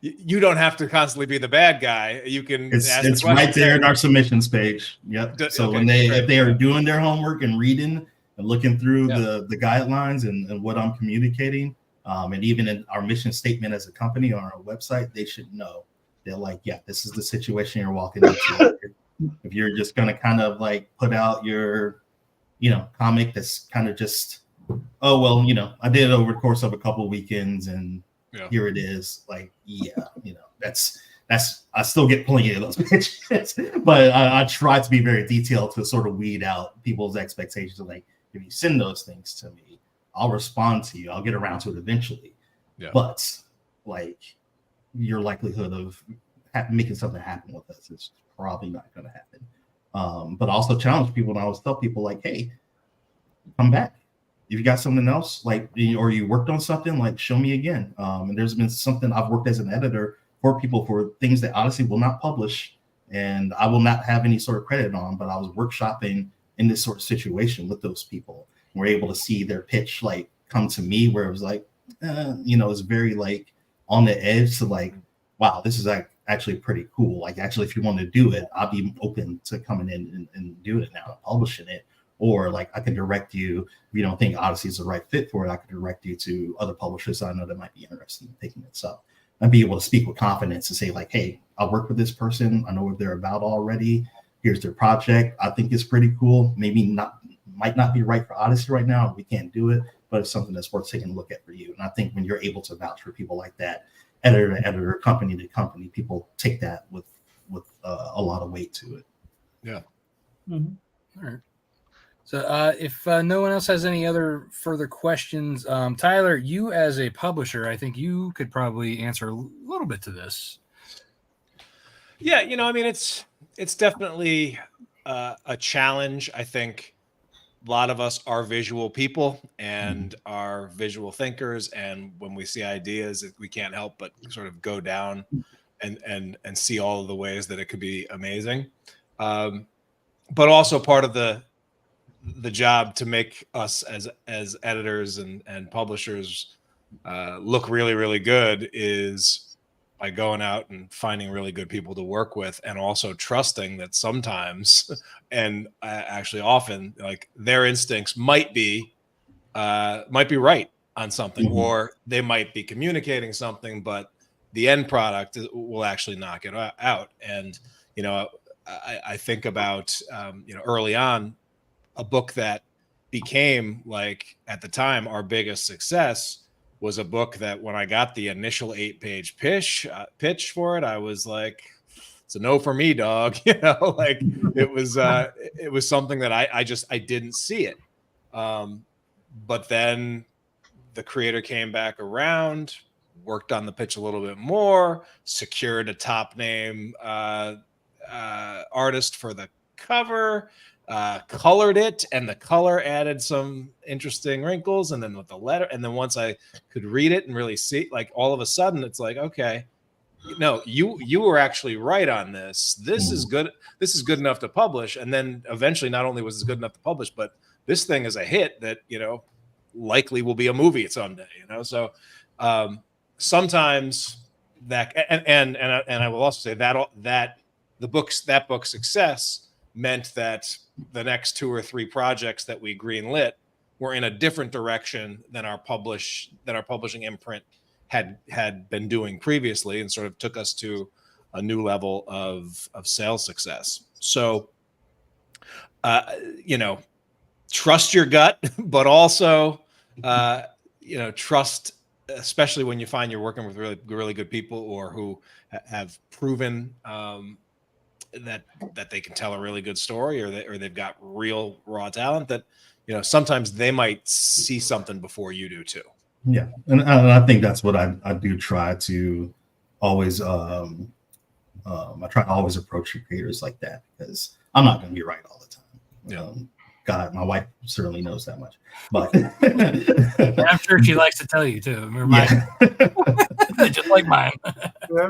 you don't have to constantly be the bad guy. You can. It's right there in our submissions page. Yep. So okay, when if they are doing their homework and reading and looking through the guidelines and what I'm communicating. And even in our mission statement as a company on our website, they should know. They're like, yeah, this is the situation you're walking into. If you're just going to kind of like put out your, you know, comic that's kind of just, oh, well, you know, I did it over the course of a couple of weekends and here it is. Like, yeah, you know, that's, I still get plenty of those pitches, but I try to be very detailed to sort of weed out people's expectations. Like, if you send those things to me, I'll respond to you. I'll get around to it eventually. Yeah. But like your likelihood of making something happen with us is probably not going to happen. But I also challenge people, and I always tell people like, hey, come back. If you got something else, like, or you worked on something, like show me again. And there's been something I've worked as an editor for people for things that honestly will not publish and I will not have any sort of credit on, but I was workshopping in this sort of situation with those people. We're able to see their pitch like come to me where it was like, you know, it's very like on the edge to like, wow, this is like actually pretty cool. Like actually, if you want to do it, I'll be open to coming in and doing it now, publishing it. Or like I can direct you, if you don't think Odyssey is the right fit for it, I can direct you to other publishers I know that might be interested in picking this up. And be able to speak with confidence and say like, hey, I work with this person. I know what they're about already. Here's their project. I think it's pretty cool. Might not be right for Odyssey right now. We can't do it, but it's something that's worth taking a look at for you. And I think when you're able to vouch for people like that, editor to editor, company to company, people take that with a lot of weight to it. Yeah. Mm-hmm. All right. So if no one else has any other further questions, Tyler, you as a publisher, I think you could probably answer a little bit to this. Yeah, you know, I mean, it's definitely a challenge. I think a lot of us are visual people and are visual thinkers, and when we see ideas, we can't help but sort of go down and see all of the ways that it could be amazing. But also part of the job to make us as editors and publishers look really, really good is by going out and finding really good people to work with, and also trusting that sometimes and actually often like their instincts might be right on something, or they might be communicating something, but the end product will actually knock it out. And, you know, I think about, you know, early on, a book that became, like, at the time, our biggest success was a book that when I got the initial 8-page pitch for it, I was like, it's a no for me, dog. Like it was something that I didn't see it. But then the creator came back around, worked on the pitch a little bit more, secured a top name artist for the cover, colored it, and the color added some interesting wrinkles. And then with the letter, and then once I could read it and really see, like, all of a sudden it's like, okay, no, you were actually right on this. This is good. This is good enough to publish. And then eventually, not only was it good enough to publish, but this thing is a hit that, likely will be a movie someday, So sometimes that, and I will also say that that book's success meant that the next 2 or 3 projects that we greenlit were in a different direction than our publishing imprint had been doing previously, and sort of took us to a new level of sales success. So, trust your gut, but also, trust, especially when you find you're working with really, really good people, or who have proven that they can tell a really good story, or they've got real raw talent, that, sometimes they might see something before you do too. Yeah, and I think that's what I do try to always. I try to always approach your creators like that, because I'm not going to be right all the time. Yeah. God, my wife certainly knows that much, but I'm sure she likes to tell you too. Just like mine.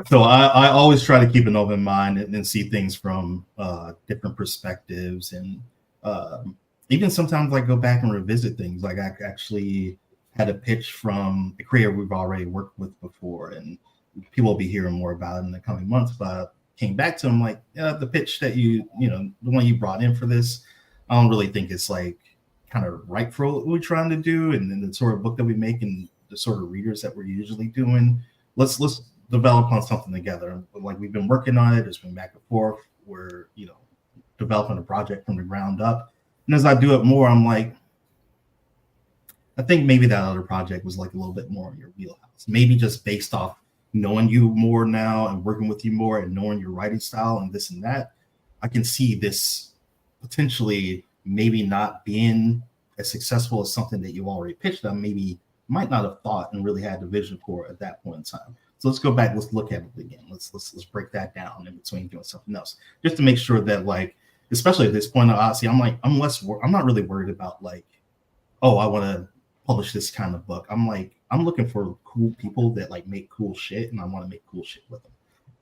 So I always try to keep an open mind and see things from different perspectives, and even sometimes like go back and revisit things. Like I actually had a pitch from a creator we've already worked with before, and people will be hearing more about it in the coming months. But I came back to him like, the pitch that the one you brought in for this, I don't really think it's like kind of right for what we're trying to do, and then the sort of book that we make and the sort of readers that we're usually doing. Let's develop on something together. Like, we've been working on it. It's been back and forth. We're developing a project from the ground up. And as I do it more, I'm like, I think maybe that other project was like a little bit more in your wheelhouse. Maybe just based off knowing you more now and working with you more and knowing your writing style and this and that, I can see this potentially maybe not being as successful as something that you already pitched them. Maybe might not have thought and really had the vision for at that point in time. So let's go back. Let's look at it again. Let's break that down in between doing something else, just to make sure that, like, especially at this point, honestly, I'm not really worried about like, oh, I want to publish this kind of book. I'm looking for cool people that like make cool shit, and I want to make cool shit with them.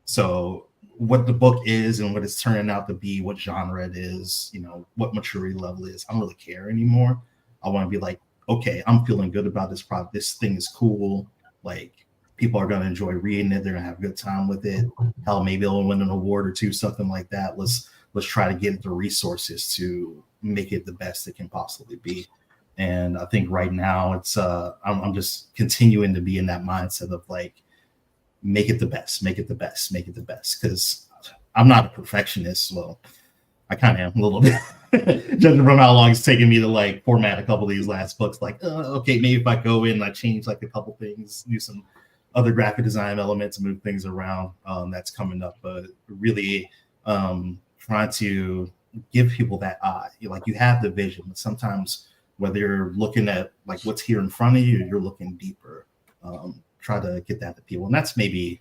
So what the book is and what it's turning out to be, what genre it is, what maturity level it is, I don't really care anymore. I want to be like, okay, I'm feeling good about this product. This thing is cool. Like, people are going to enjoy reading it. They're going to have a good time with it. Hell, maybe they'll win an award or two, something like that. Let's try to get the resources to make it the best it can possibly be. And I think right now it's I'm just continuing to be in that mindset of like, make it the best, make it the best, make it the best. Because I'm not a perfectionist. Well, I kind of am a little bit, judging from how long it's taken me to like format a couple of these last books. Like, okay, maybe if I go in and I change like a couple things, do some other graphic design elements, move things around, that's coming up. But really trying to give people that eye. Like, you have the vision, but sometimes whether you're looking at like what's here in front of you, or you're looking deeper, try to get that to people. And that's maybe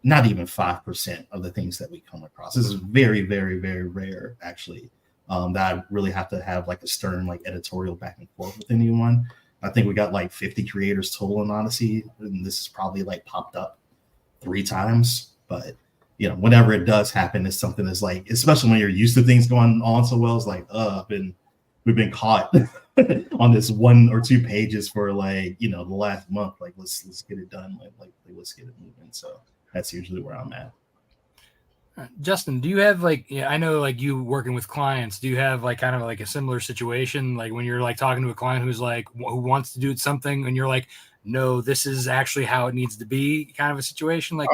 not even 5% of the things that we come across. This is very, very, very rare, actually, that I really have to have like a stern like editorial back and forth with anyone. I think we got like 50 creators total in Odyssey, and this is probably like popped up 3 times. But whenever it does happen, it's something that's like, especially when you're used to things going on so well, it's like, we've been caught on this 1 or 2 pages for like, the last month. Like, let's get it done. Like let's get it moving. So that's usually where I'm at. Justin, do you have like, I know like you working with clients, do you have like kind of like a similar situation? Like when you're like talking to a client who's like, who wants to do something, and you're like, no, this is actually how it needs to be, kind of a situation? Like,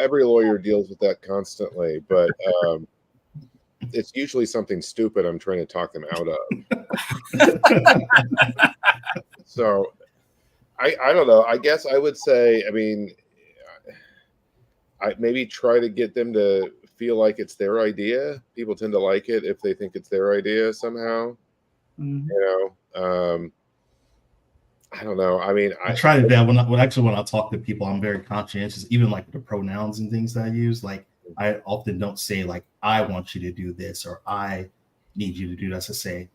every lawyer deals with that constantly, but it's usually something stupid I'm trying to talk them out of. So I don't know. I guess I would say, I mean, I maybe try to get them to feel like it's their idea. People tend to like it if they think it's their idea somehow. Mhm. You know, I don't know. I mean, I try to that when I talk to people, I'm very conscientious, even like the pronouns and things that I use. Like I often don't say like I want you to do this or I need you to do this. I say,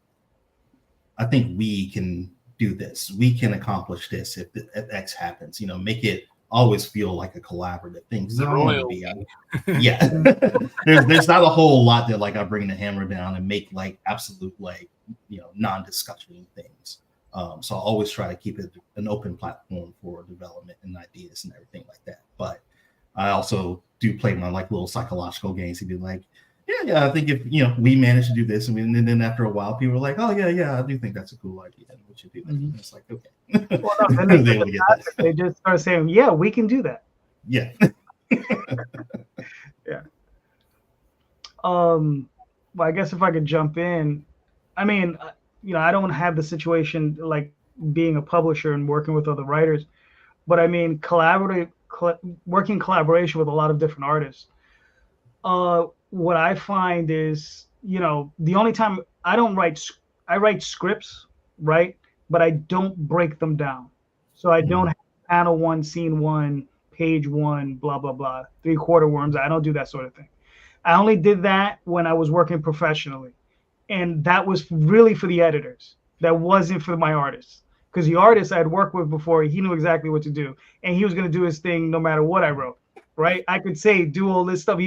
I think we can do this. We can accomplish this if X happens. You know, make it always feel like a collaborative thing. Because yeah, there's not a whole lot that like I bring the hammer down and make like absolute like non-discussion things. So I always try to keep it an open platform for development and ideas and everything like that. But I also do play my like little psychological games to be like, yeah, I think if we manage to do this, and then after a while, people are like, oh yeah, I do think that's a cool idea. We should do that. Mm-hmm. It's like okay. Well, no, they just start saying, yeah, we can do that. Yeah. Yeah. Well, I guess if I could jump in, I mean, I don't have the situation like being a publisher and working with other writers, but I mean, working in collaboration with a lot of different artists. What I find is, the only time I write scripts, right? But I don't break them down. So I don't have panel 1, scene 1, page 1, blah, blah, blah, 3/4 worms. I don't do that sort of thing. I only did that when I was working professionally. And that was really for the editors. That wasn't for my artists. Because the artist I had worked with before, he knew exactly what to do. And he was going to do his thing no matter what I wrote, right? I could say, do all this stuff.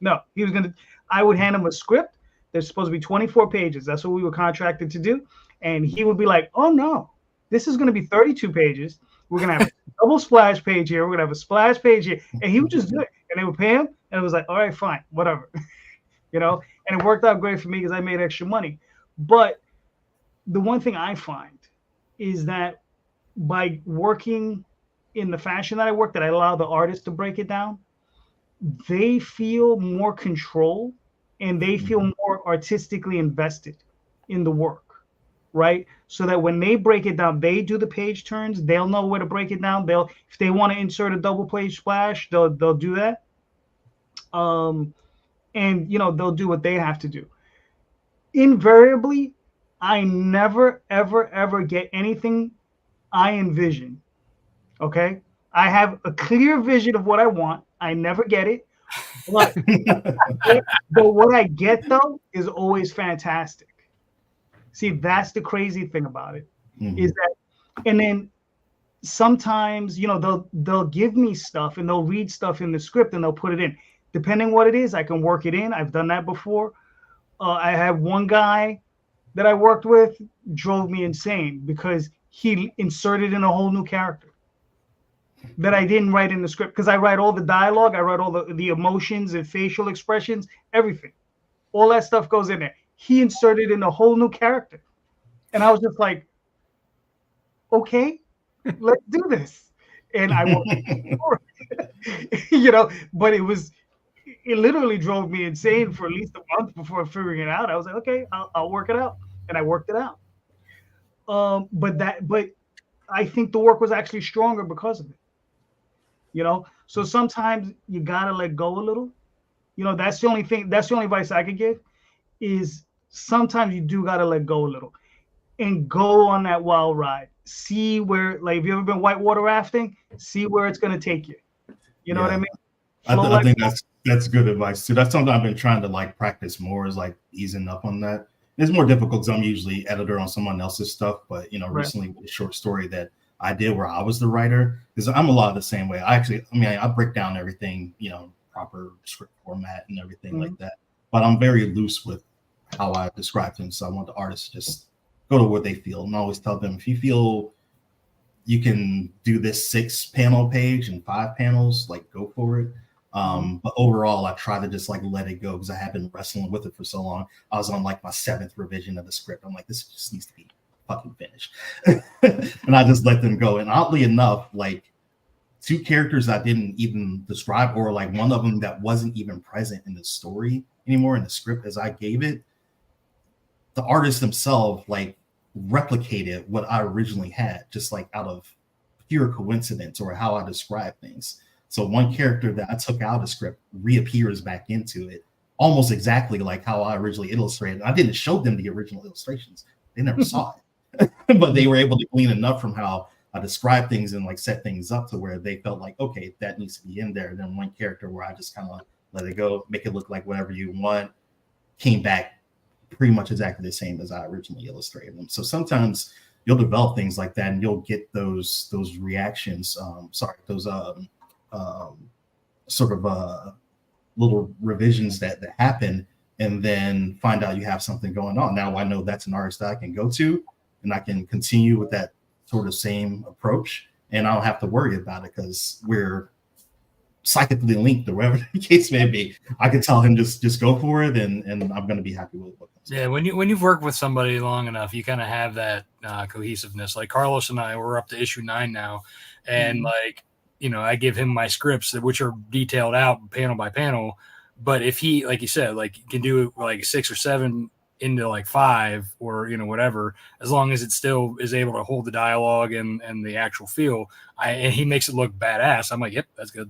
No, he was going to, I would hand him a script. There's supposed to be 24 pages. That's what we were contracted to do. And he would be like, oh no, this is going to be 32 pages. We're going to have a double splash page here. We're going to have a splash page here. And he would just do it. And they would pay him. And it was like, all right, fine, whatever. And it worked out great for me because I made extra money. But the one thing I find is that by working in the fashion that I work, that I allow the artist to break it down, they feel more control and they feel more artistically invested in the work, right? So that when they break it down, they do the page turns, they'll know where to break it down. If they want to insert a double page splash, they'll do that. And they'll do what they have to do. Invariably, I never, ever, ever get anything I envision. Okay? I have a clear vision of what I want. I never get it. But what I get, though, is always fantastic. See, that's the crazy thing about it. Is that, and then sometimes, they'll give me stuff and they'll read stuff in the script and they'll put it in. Depending what it is, I can work it in. I've done that before. I have one guy that I worked with drove me insane because he inserted in a whole new character that I didn't write in the script, because I write all the dialogue, I write all the emotions and facial expressions, everything. All that stuff goes in there. He inserted in a whole new character. And I was just like, okay, let's do this. And I worked but it literally drove me insane for at least a month before figuring it out. I was like, okay, I'll work it out. And I worked it out. But I think the work was actually stronger because of it. So sometimes you gotta let go a little. That's the only thing, that's the only advice I could give, is sometimes you do gotta let go a little and go on that wild ride. See where, like, if you ever been whitewater rafting, see where it's gonna take you. You know what I mean? I think that's good advice too. That's something I've been trying to like practice more, is like easing up on that. It's more difficult because I'm usually editor on someone else's stuff, but recently with a short story that I did where I was the writer, because I'm a lot of the same way. I break down everything, proper script format and everything like that. But I'm very loose with how I describe things. So I want the artists to just go to what they feel, and I always tell them, if you feel you can do this 6-panel page and 5 panels, like go for it. But overall, I try to just like let it go, because I have been wrestling with it for so long. I was on like my 7th revision of the script. I'm like, this just needs to be fucking finished. And I just let them go. And oddly enough, like 2 characters I didn't even describe, or like one of them that wasn't even present in the story, anymore in the script as I gave it. The artists themselves like replicated what I originally had, just like out of pure coincidence or how I describe things. So one character that I took out of the script reappears back into it, almost exactly like how I originally illustrated. I didn't show them the original illustrations; they never saw it, but they were able to glean enough from how I describe things and like set things up to where they felt like, okay, that needs to be in there. And then one character where I just kind of let it go, make it look like whatever you want, came back pretty much exactly the same as I originally illustrated them. So sometimes you'll develop things like that and you'll get those reactions. Those sort of little revisions that happen, and then find out you have something going on. Now I know that's an artist that I can go to and I can continue with that sort of same approach, and I don't have to worry about it because we're psychically linked or whatever the case may be. I can tell him just go for it, and I'm going to be happy with what comes. Yeah, when you've worked with somebody long enough, you kind of have that cohesiveness. Like Carlos and I, we're up to issue 9 now, and like, you know, I give him my scripts which are detailed out panel by panel. But if he, like you said, like can do like 6 or 7 into like 5 or, you know, whatever, as long as it still is able to hold the dialogue and the actual feel, and he makes it look badass, I'm like, yep, that's good.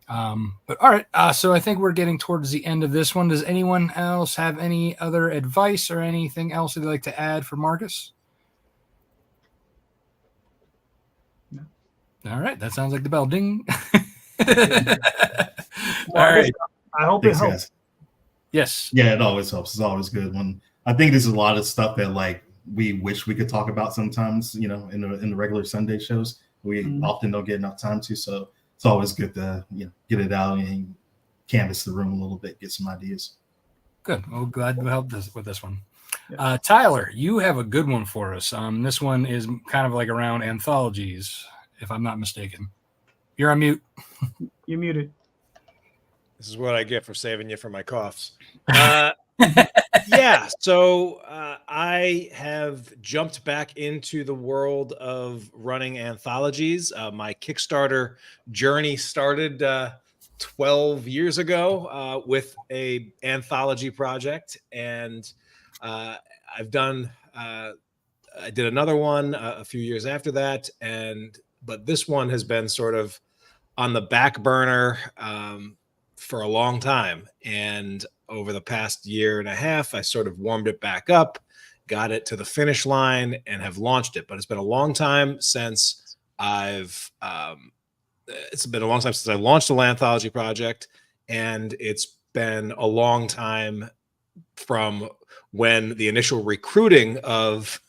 But all right, so I think we're getting towards the end of this one. Does anyone else have any other advice or anything else they'd like to add for Marcus? No. All right, that sounds like the bell ding. All right, I hope it helps. Guys. Yes. Yeah, it always helps. It's always good when I think there's a lot of stuff that like we wish we could talk about sometimes, you know, in the regular Sunday shows. We often don't get enough time to, so it's always good to, you know, get it out and canvas the room a little bit, get some ideas. Good. Well, glad to help with this one. Yeah. Tyler, you have a good one for us. This one is kind of like around anthologies, if I'm not mistaken. You're on mute. You're muted. This is what I get for saving you for my coughs. Yeah, so I have jumped back into the world of running anthologies. My Kickstarter journey started 12 years ago with a anthology project, and I did another one a few years after that, but this one has been sort of on the back burner for a long time, and over the past year and a half, I sort of warmed it back up, got it to the finish line, and have launched it. But it's been a long time since I launched the anthology project, and it's been a long time from when the initial recruiting of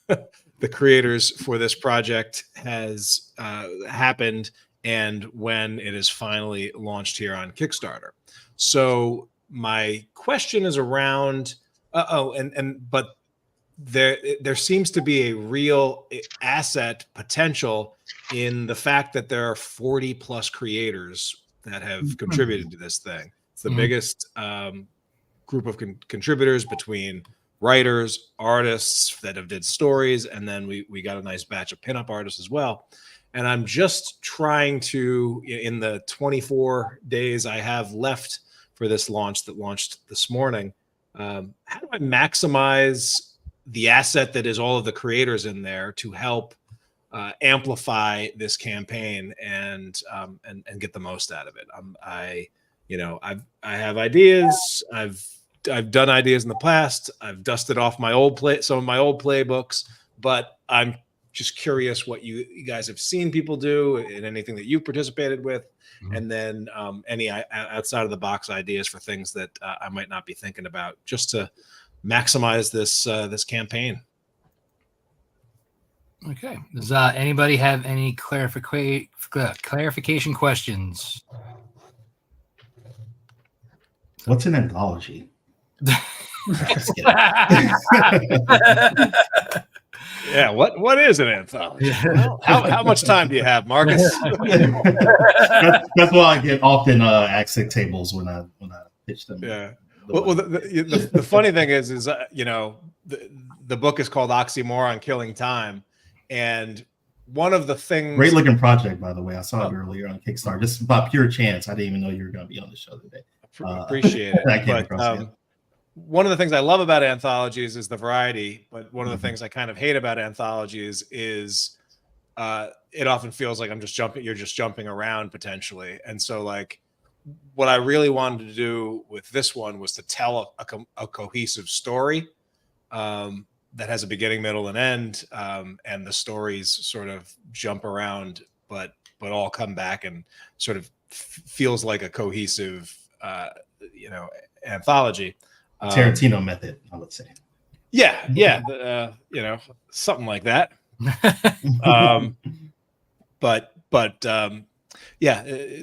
the creators for this project has happened, and when it is finally launched here on Kickstarter. So my question is around but there seems to be a real asset potential in the fact that there are 40 plus creators that have contributed to this thing. It's the biggest group of contributors between writers, artists that have did stories, and then we got a nice batch of pinup artists as well. And I'm just trying to, in the 24 days I have left for this launch that launched this morning, how do I maximize the asset that is all of the creators in there to help amplify this campaign and get the most out of it? I have ideas. I've done ideas in the past. I've dusted off some of my old playbooks, but I'm just curious what you guys have seen people do and anything that you've participated with. And then any outside of the box ideas for things that I might not be thinking about, just to maximize this campaign. Okay. Does anybody have any clarification questions? What's an anthology? Yeah, what is an anthology? Well, how much time do you have, Marcus? That's why I get often asked at tables when I pitch them. Yeah. Well, the funny thing is you know, the book is called Oxymoron: Killing Time, and one of the things. Great looking project, by the way. I saw it earlier on Kickstarter, just by pure chance. I didn't even know you were going to be on the show today. Appreciate it. I came But across it. one of the things I love about anthologies is the variety. But one of the things I kind of hate about anthologies is it often feels like you're just jumping around potentially. And so like what I really wanted to do with this one was to tell a cohesive story that has a beginning, middle, and end. And the stories sort of jump around, but all come back and sort of feels like a cohesive, anthology. Tarantino method, I would say. Yeah, something like that.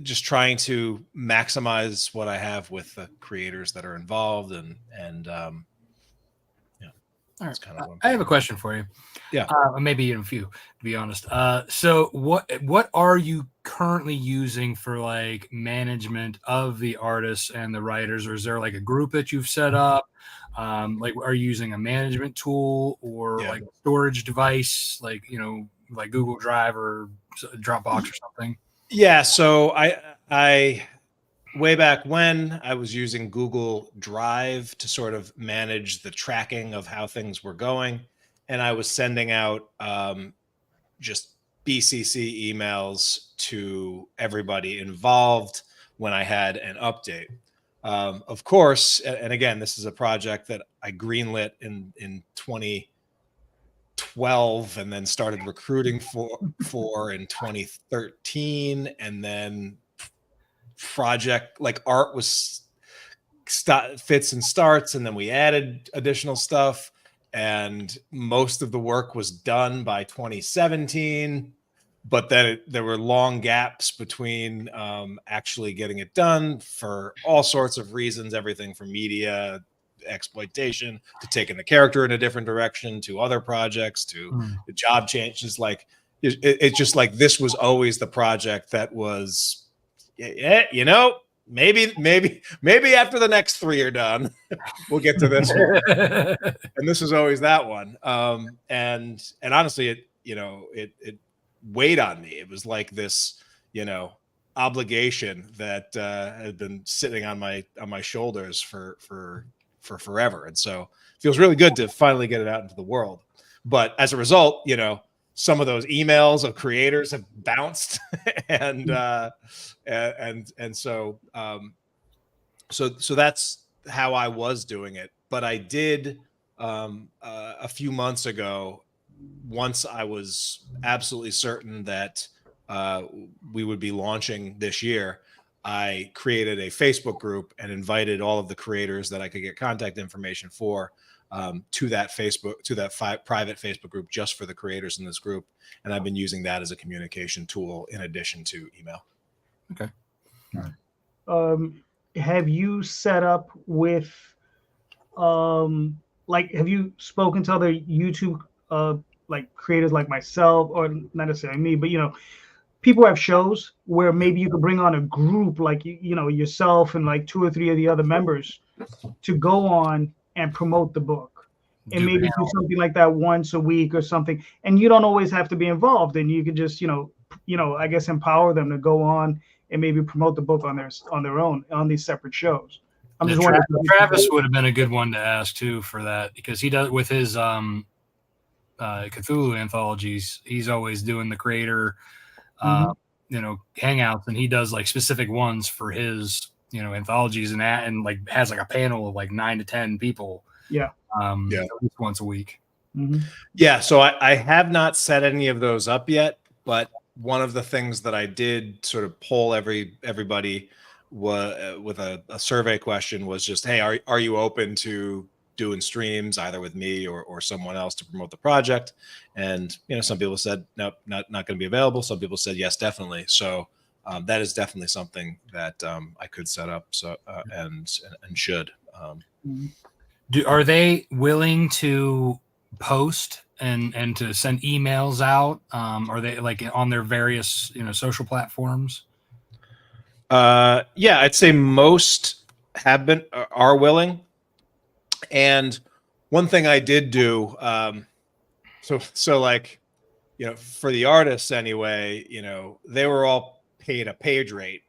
Just trying to maximize what I have with the creators that are involved, and All that's right. kind of. I have a question for you. Yeah, maybe even a few, to be honest. So what are you currently using for like management of the artists and the writers, or is there like a group that you've set up? Like, are you using a management tool or like a storage device, like like Google Drive or Dropbox or something? Yeah. So I way back when I was using Google Drive to sort of manage the tracking of how things were going. And I was sending out just BCC emails to everybody involved when I had an update. Of course, and again, this is a project that I greenlit in 2012 and then started recruiting for in 2013, and then project like art was fits and starts, and then we added additional stuff, and most of the work was done by 2017, but then there were long gaps between actually getting it done for all sorts of reasons, everything from media exploitation to taking the character in a different direction to other projects to the job changes. Like it's just like this was always the project that was maybe after the next 3 are done, we'll get to this one. And this is always that one. And honestly, it weighed on me. It was like this, obligation that had been sitting on my shoulders for forever. And so it feels really good to finally get it out into the world. But as a result, some of those emails of creators have bounced, and so that's how I was doing it. But I did a few months ago, once I was absolutely certain that we would be launching this year, I created a Facebook group and invited all of the creators that I could get contact information for to that private Facebook group just for the creators in this group. And I've been using that as a communication tool in addition to email. Okay. All right. Have you set up with, have you spoken to other YouTube, like creators like myself, or not necessarily me, but, people have shows where maybe you could bring on a group like, yourself and like 2 or 3 of the other members to go on and promote the book, and maybe do something like that once a week or something. And you don't always have to be involved, and you could just, I guess empower them to go on and maybe promote the book on their own on these separate shows. I'm just wondering. Travis would have been a good one to ask too for that, because he does with his Cthulhu anthologies. He's always doing the creator, hangouts, and he does like specific ones for his, anthologies and like has like a panel of like 9 to 10 people. At least once a week. Yeah. So I have not set any of those up yet, but one of the things that I did sort of poll everybody with a survey question was just, hey, are you open to doing streams either with me or someone else to promote the project? And some people said no, not going to be available. Some people said yes, definitely. So that is definitely something that I could set up. So and should. Are they willing to post and to send emails out? Are they like on their various social platforms? Yeah, I'd say most are willing. And one thing I did do, so like, for the artists anyway, they were all paid a page rate.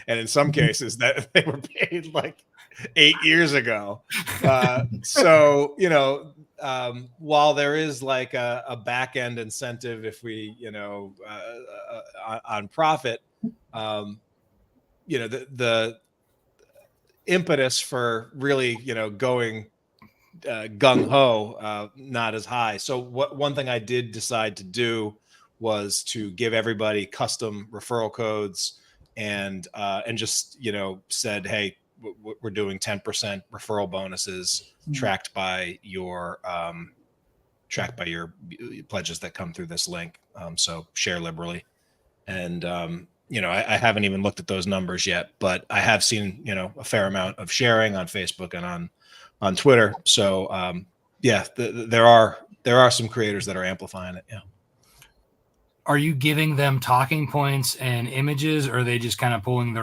and in some cases that they were paid like 8 years ago. So, while there is like a back end incentive if we, on profit, the impetus for really, going gung ho, not as high. So one thing I did decide to do was to give everybody custom referral codes and just, said, hey, we're doing 10% referral bonuses tracked by your pledges that come through this link. So share liberally. And, I haven't even looked at those numbers yet, but I have seen, a fair amount of sharing on Facebook and on Twitter. So, there are some creators that are amplifying it. Yeah. Are you giving them talking points and images, or are they just kind of pulling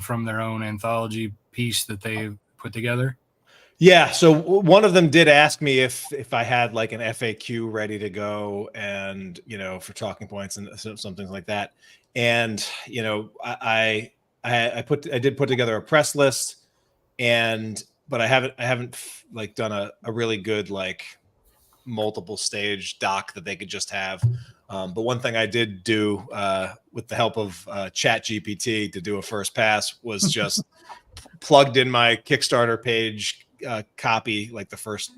from their own anthology piece that they've put together? Yeah. So one of them did ask me if I had like an FAQ ready to go and, for talking points and something like that. And, I did put together a press list but I haven't like done a really good, like multiple stage doc that they could just have. But one thing I did do with the help of Chat GPT to do a first pass was just plugged in my Kickstarter page copy, like the first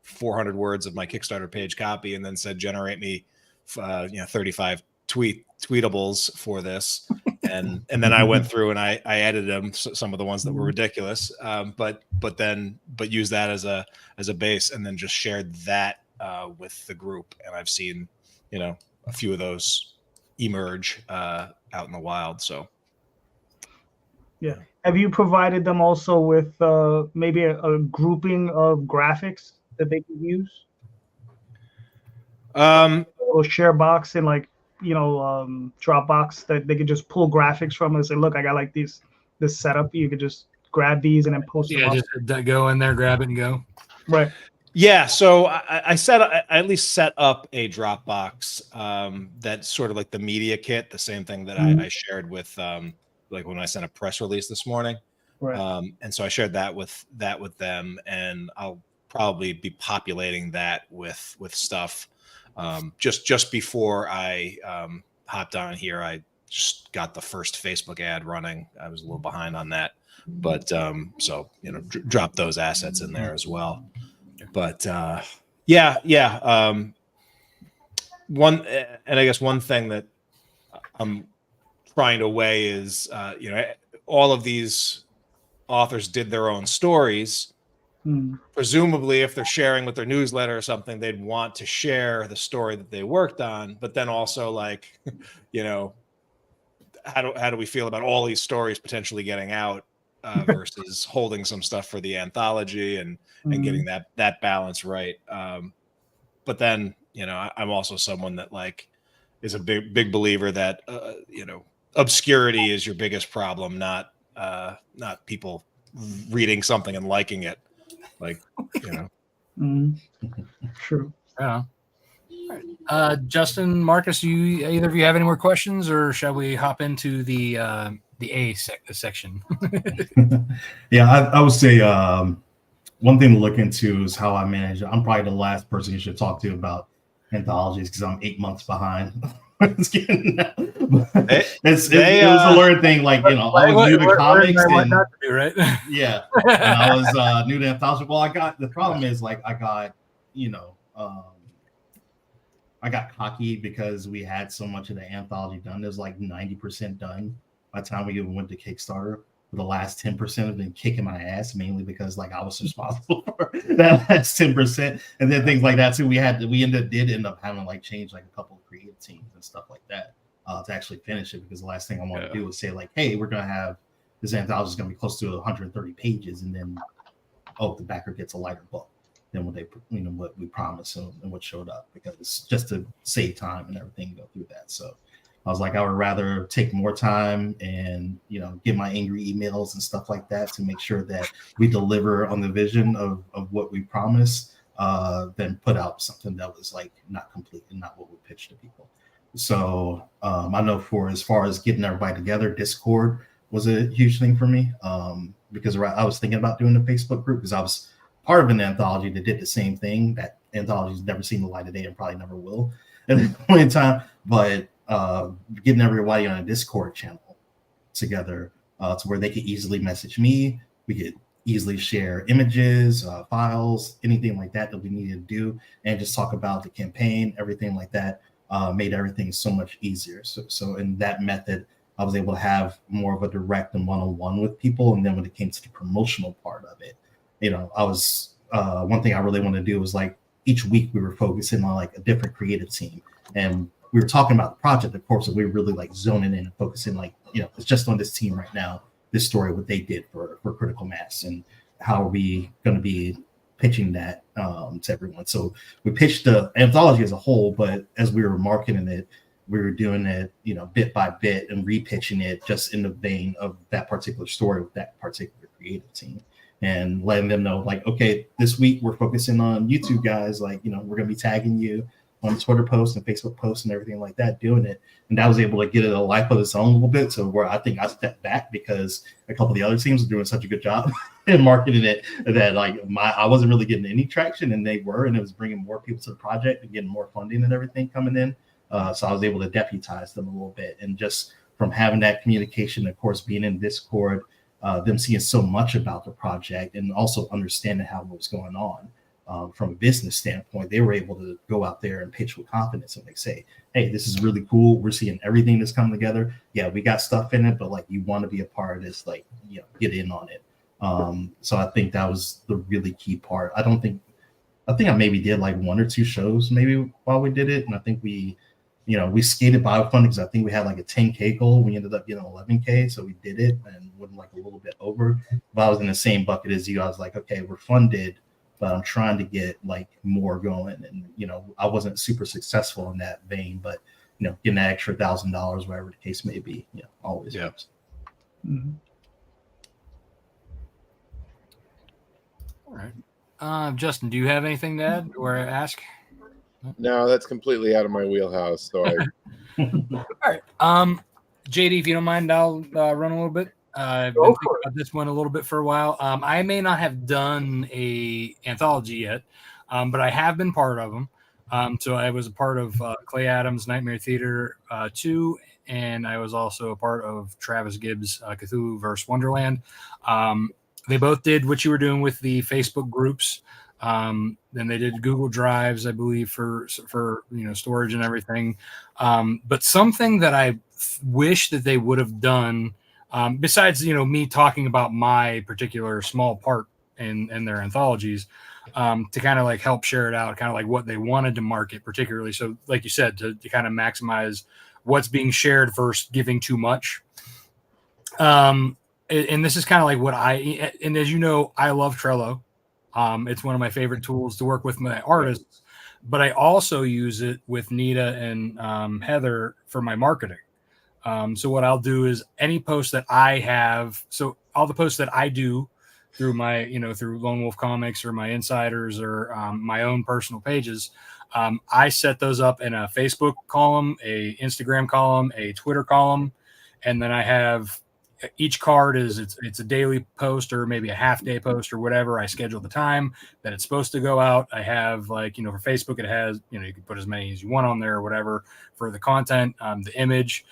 400 words of my Kickstarter page copy, and then said generate me 35 tweetables for this, and then I went through and I edited them, some of the ones that were ridiculous, but use that as a base, and then just shared that with the group. And I've seen a few of those emerge out in the wild. So yeah. Have you provided them also with maybe a grouping of graphics that they can use? A little share box in like Dropbox that they could just pull graphics from and say, look, I got like this setup. You could just grab these and then post them up. Just go in there, grab it, and go. Right. Yeah, so I at least set up a Dropbox that's sort of like the media kit, the same thing that I shared with like when I sent a press release this morning. Right. And so I shared that with them, and I'll probably be populating that with stuff. Just before I hopped on here, I just got the first Facebook ad running. I was a little behind on that, but so drop those assets in there as well. But one thing that I'm trying to weigh is all of these authors did their own stories. Presumably, if they're sharing with their newsletter or something, they'd want to share the story that they worked on. But then also, like, how do we feel about all these stories potentially getting out versus holding some stuff for the anthology and getting that balance right? But then, I'm also someone that like is a big believer that obscurity is your biggest problem, not people reading something and liking it. Like, True. Yeah. Justin, Marcus, either of you have any more questions, or shall we hop into the section? Yeah, I would say one thing to look into is how I manage it. I'm probably the last person you should talk to about anthologies because I'm 8 months behind. It was a learned thing. Like, I was new to comics, right? Yeah, and I was new to anthology. Well, the problem is like I got cocky because we had so much of the anthology done. There's like 90% done by the time we even went to Kickstarter. The last 10% have been kicking my ass, mainly because like I was responsible for that last 10%, and then things like that too. We did end up having like change like a couple of creative teams and stuff like that to actually finish it, because the last thing I want to do is say like, hey, we're gonna have this anthology is gonna be close to 130 pages, and then the backer gets a lighter book than what what we promised and what showed up, because it's just to save time and everything, go through that. So I was like, I would rather take more time and, get my angry emails and stuff like that to make sure that we deliver on the vision of what we promised than put out something that was like not complete and not what we pitched to people. So I know for as far as getting everybody together, Discord was a huge thing for me, because I was thinking about doing a Facebook group because I was part of an anthology that did the same thing. That anthology's never seen the light of day and probably never will at this point in time. But getting everybody on a Discord channel together to where they could easily message me, we could easily share images, files, anything like that we needed to do, and just talk about the campaign, everything like that. Made everything so much easier. So in that method, I was able to have more of a direct and one-on-one with people. And then when it came to the promotional part of it, I was one thing I really wanted to do was like each week we were focusing on like a different creative team, and we were talking about the project, of course, and we were really like zoning in and focusing like, it's just on this team right now, this story, what they did for Critical Mass, and how are we going to be pitching that to everyone. So we pitched the anthology as a whole, but as we were marketing it, we were doing it, bit by bit and repitching it just in the vein of that particular story with that particular creative team, and letting them know like, okay, this week we're focusing on YouTube guys, like, we're going to be tagging you on Twitter posts and Facebook posts and everything like that, doing it. And that was able to get it a life of its own a little bit. So where I think I stepped back because a couple of the other teams were doing such a good job in marketing it that like I wasn't really getting any traction, and they were, and it was bringing more people to the project and getting more funding and everything coming in. So I was able to deputize them a little bit, and just from having that communication, of course, being in Discord, them seeing so much about the project and also understanding how it was going on. From a business standpoint, they were able to go out there and pitch with confidence, and they say, hey, this is really cool. We're seeing everything that's coming together. Yeah, we got stuff in it, but like, you want to be a part of this, like, get in on it. So I think that was the really key part. I think I maybe did like 1 or 2 shows maybe while we did it. And I think we skated by funding because I think we had like a 10K goal. We ended up getting 11K. So we did it and went like a little bit over. But I was in the same bucket as you. I was like, okay, we're funded, but I'm trying to get like more going. And, I wasn't super successful in that vein, but, getting that extra $1,000, whatever the case may be, always helps. Mm-hmm. All right. Justin, do you have anything to add or ask? No, that's completely out of my wheelhouse. So All right. JD, if you don't mind, I'll run a little bit. I've been thinking about this one a little bit for a while. I may not have done a anthology yet, but I have been part of them. So I was a part of Clay Adams' Nightmare Theater 2, and I was also a part of Travis Gibbs' Cthulhu vs. Wonderland. They both did what you were doing with the Facebook groups. Then they did Google Drives, I believe, for storage and everything. But something that I wish that they would have done, besides me talking about my particular small part in their anthologies, to kind of like help share it out, kind of like what they wanted to market particularly. So, like you said, to kind of maximize what's being shared versus giving too much. And this is kind of like what and as you know, I love Trello. It's one of my favorite tools to work with my artists, but I also use it with Nita and Heather for my marketing. So what I'll do is any post that I have, so all the posts that I do through my, through Lone Wolf Comics or my insiders or my own personal pages, I set those up in a Facebook column, a Instagram column, a Twitter column, and then I have each card it's a daily post or maybe a half day post or whatever. I schedule the time that it's supposed to go out. I have for Facebook, it has, you can put as many as you want on there or whatever for the content, the image.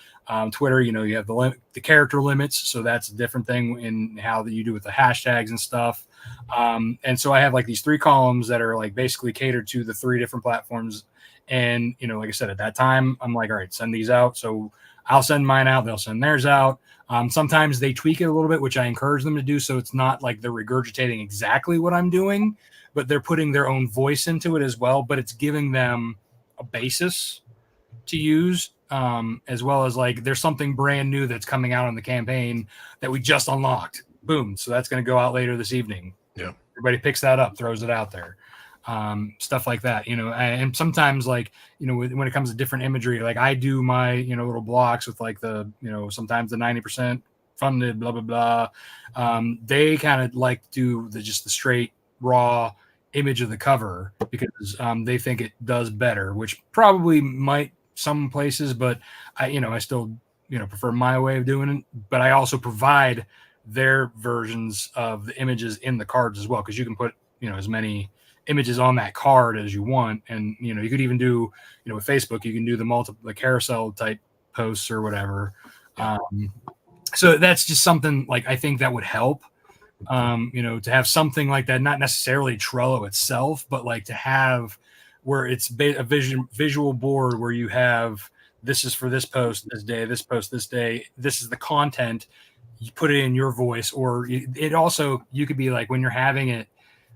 Twitter, you have the character limits. So that's a different thing in how that you do with the hashtags and stuff. And so I have like these 3 columns that are like basically catered to the 3 different platforms. And, like I said, at that time, I'm like, all right, send these out. So I'll send mine out. They'll send theirs out. Sometimes they tweak it a little bit, which I encourage them to do. So it's not like they're regurgitating exactly what I'm doing, but they're putting their own voice into it as well. But it's giving them a basis to use, as well as like there's something brand new that's coming out on the campaign that we just unlocked. Boom. So that's going to go out later this evening. Yeah. Everybody picks that up, throws it out there. Stuff like that, and sometimes like, when it comes to different imagery, like I do my, little blocks with like the, sometimes the 90% funded, blah, blah, blah. They kind of like do just the straight raw image of the cover because they think it does better, which probably might some places, but I still, prefer my way of doing it, but I also provide their versions of the images in the cards as well, because you can put as many images on that card as you want, and you could even do with Facebook you can do the carousel type posts or whatever. So that's just something like I think that would help. To have something like that, not necessarily Trello itself, but like to have where it's a visual board where you have, this is for this post this day, this post this day, this is the content, you put it in your voice, or it also, you could be like, when you're having it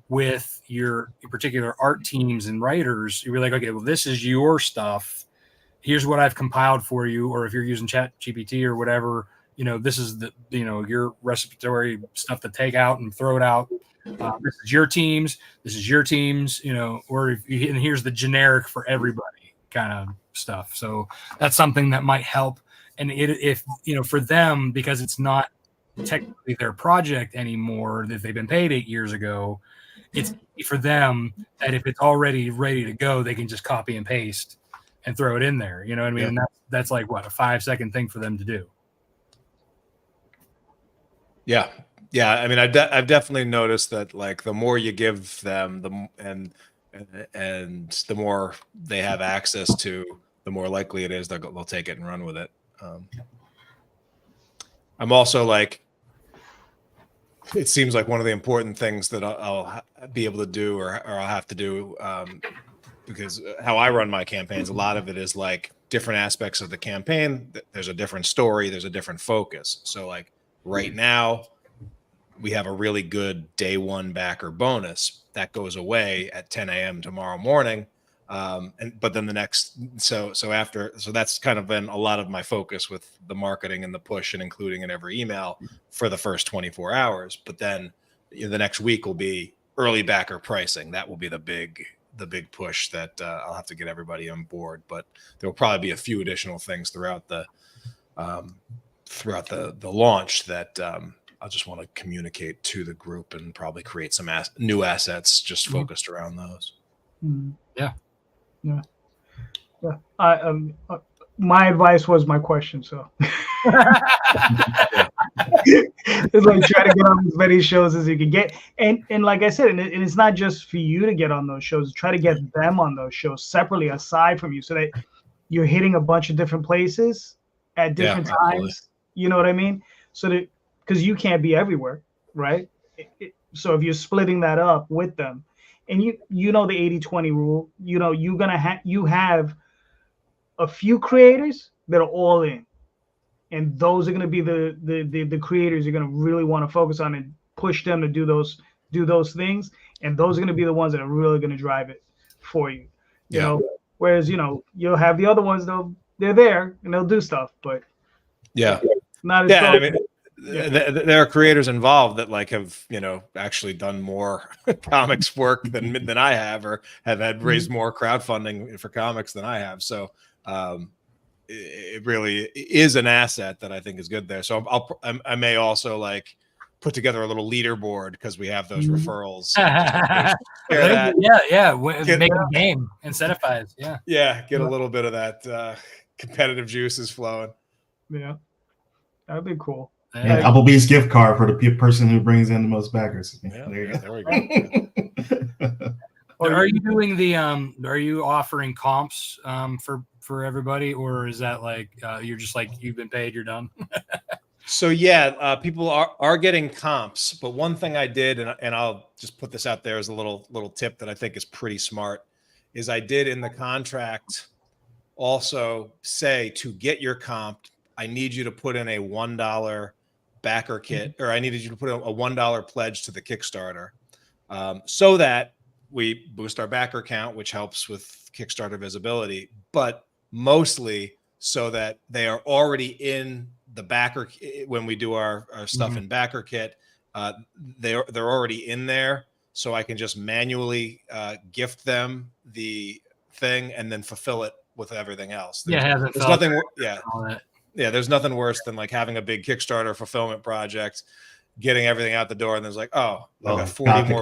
with your particular art teams and writers, you're like, okay, well, this is your stuff. Here's what I've compiled for you. Or if you're using ChatGPT or whatever, this is the, your respiratory stuff to take out and throw it out. This is your teams. This is your teams, or and here's the generic for everybody kind of stuff. So that's something that might help. And if for them, because it's not technically their project anymore, that they've been paid 8 years ago, it's for them that if it's already ready to go, they can just copy and paste and throw it in there. You know what I mean? Yeah. And that's like what, a 5-second thing for them to do. Yeah. I mean, I've definitely noticed that, like, the more you give them, and the more they have access to, the more likely it is they'll take it and run with it. I'm also like, it seems like one of the important things that I'll be able to do, or I'll have to do, because how I run my campaigns, a lot of it is like different aspects of the campaign. There's a different story. There's a different focus. So like right now, we have a really good day one backer bonus that goes away at 10 a.m. tomorrow morning. But then the next, so that's kind of been a lot of my focus with the marketing and the push and including in every email for the first 24 hours. But then the next week will be early backer pricing. That will be the big push that I'll have to get everybody on board. But there will probably be a few additional things throughout the launch that I'll just want to communicate to the group and probably create some new assets just focused around those. Yeah. My advice was my question, so it's like try to get on as many shows as you can get, and like I said, and it's not just for you to get on those shows. Try to get them on those shows separately, aside from you, so that you're hitting a bunch of different places at different times. Absolutely. You know what I mean? So that, because you can't be everywhere, right? So if you're splitting that up with them. And you know the 80-20 rule, you have a few creators that are all in, and those are going to be the creators you're going to really want to focus on and push them to do those things, and those are going to be the ones that are really going to drive it for you. You know, whereas you'll have the other ones, they're there and they'll do stuff, but not as I mean, there are creators involved that like have actually done more comics work than I have, or have had raised more crowdfunding for comics than I have. So it really is an asset that I think is good there. So I may also like put together a little leaderboard because we have those referrals. Make a game, incentivize. Get a little bit of that competitive juices flowing. Yeah, that'd be cool. And Applebee's gift card for the person who brings in the most backers. There we go. Are you doing are you offering comps for everybody, or is that like you're just like, you've been paid, you're done? So people are getting comps, but one thing I did, and I'll just put this out there as a little tip that I think is pretty smart, is I did in the contract also say, to get your comp, I need you to put in a $1 backer kit, or I needed you to put in a $1 pledge to the Kickstarter, so that we boost our backer count, which helps with Kickstarter visibility, but mostly so that they are already in the backer. When we do our stuff in backer kit, they're already in there, so I can just manually gift them the thing and then fulfill it with everything else. There's nothing. There's nothing worse than like having a big Kickstarter fulfillment project, getting everything out the door, and there's like, I got 40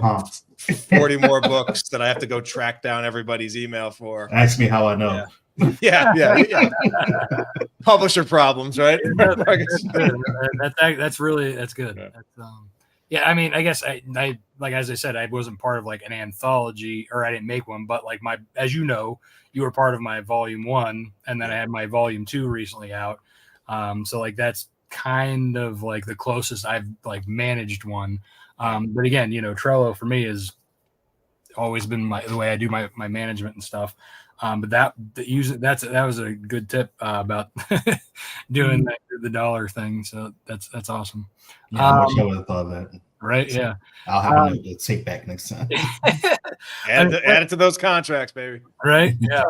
more books that I have to go track down everybody's email for. Ask me how I know. Yeah. Publisher problems, right? That's good. That's good. Yeah. Yeah, I mean, I guess I like, as I said, I wasn't part of like an anthology, or I didn't make one, but like as you know, you were part of my volume 1, and then I had my volume 2 recently out. So like that's kind of like the closest I've like managed one. But again, Trello for me has always been the way I do my management and stuff. But that was a good tip about doing the dollar thing. So that's awesome. Yeah, I wish I would have thought of that. Right? So yeah. I'll have a note to take back next time. Add it to those contracts, baby. Right? Yeah.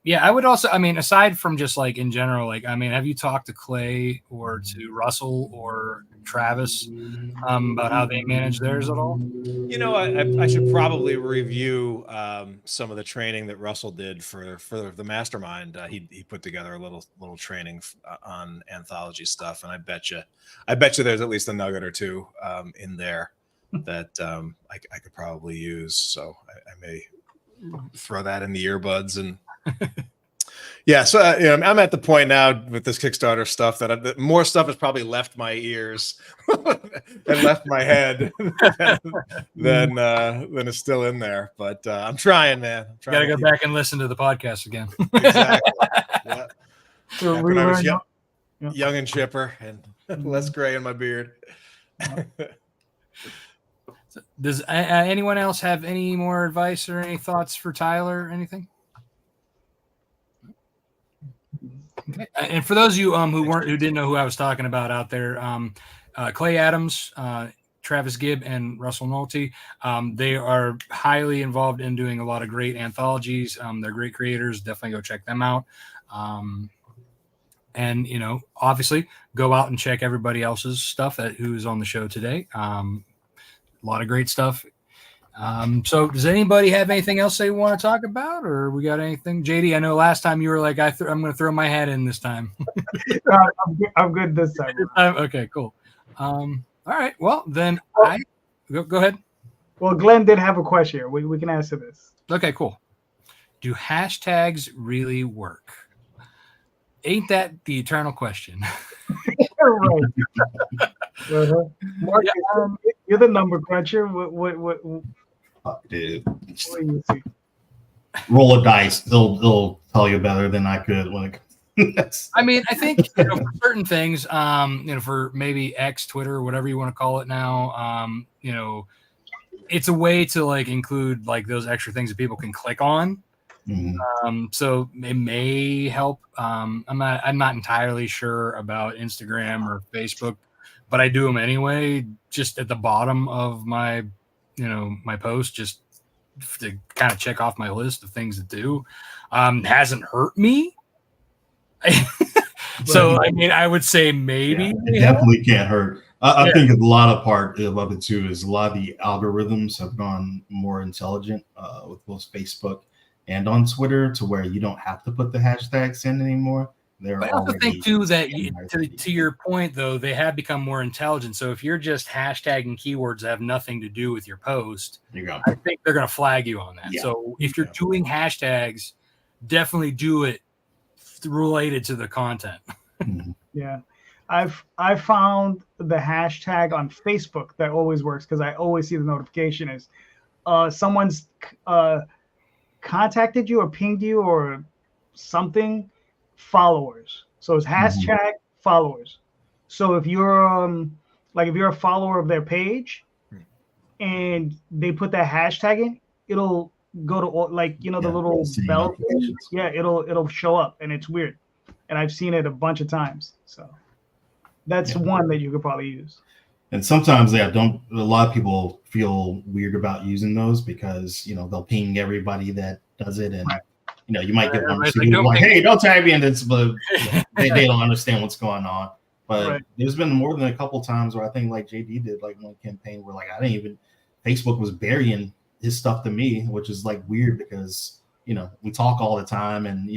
Yeah, I would also, I mean, aside from just like in general, like, I mean, have you talked to Clay or to Russell or Travis about how they manage theirs at all? I should probably review some of the training that Russell did for the mastermind. He put together a little training on anthology stuff, and I bet you there's at least a nugget or two in there that I could probably use. So I may throw that in the earbuds and. Yeah, so I'm at the point now with this Kickstarter stuff that more stuff has probably left my ears and left my head than is still in there. But I'm trying, man. You gotta go back and listen to the podcast again. Exactly. Yeah. So When I was young and chipper and less gray in my beard. Does anyone else have any more advice or any thoughts for Tyler or anything? Okay. And for those of you who didn't know who I was talking about out there, Clay Adams, Travis Gibb, and Russell Nolte, they are highly involved in doing a lot of great anthologies. They're great creators. Definitely go check them out. And obviously go out and check everybody else's stuff who's on the show today. A lot of great stuff. So does anybody have anything else they want to talk about, or we got anything? JD, I know last time you were like, I'm going to throw my hat in this time. I'm good this time. Okay, cool. All right. Well, then go ahead. Well, Glenn did have a question here. We can answer this. Okay, cool. Do hashtags really work? Ain't that the eternal question? Right. Mark, you're the number cruncher. What Dude, do you see? roll a dice. They'll tell you better than I could when it comes. I mean, I think for certain things, for maybe X, Twitter, or whatever you want to call it now, it's a way to like include like those extra things that people can click on. Mm-hmm. So it may help. I'm not entirely sure about Instagram or Facebook, but I do them anyway, just at the bottom of my post, just to kind of check off my list of things to do. Hasn't hurt me. So I mean, I would say maybe it definitely can't hurt. I think a lot of part of it too is a lot of the algorithms have gone more intelligent with both Facebook and on Twitter, to where you don't have to put the hashtags in anymore. But I also think too that to your point though, they have become more intelligent. So if you're just hashtagging keywords that have nothing to do with your post, I think they're going to flag you on that. Yeah. So if you're doing hashtags, definitely do it related to the content. Yeah, I found the hashtag on Facebook that always works, because I always see the notification is someone's contacted you or pinged you or something. Followers. So it's hashtag followers. So if you're if you're a follower of their page and they put that hashtag in, it'll go to the little bell. Yeah, it'll show up, and it's weird. And I've seen it a bunch of times. So that's one that you could probably use. And sometimes a lot of people feel weird about using those because they'll ping everybody that does it, and you might get one or two people like, hey, don't tag me in this, but they don't understand what's going on. But there's been more than a couple times where I think like JD did like one campaign where Facebook was burying his stuff to me, which is like weird because we talk all the time and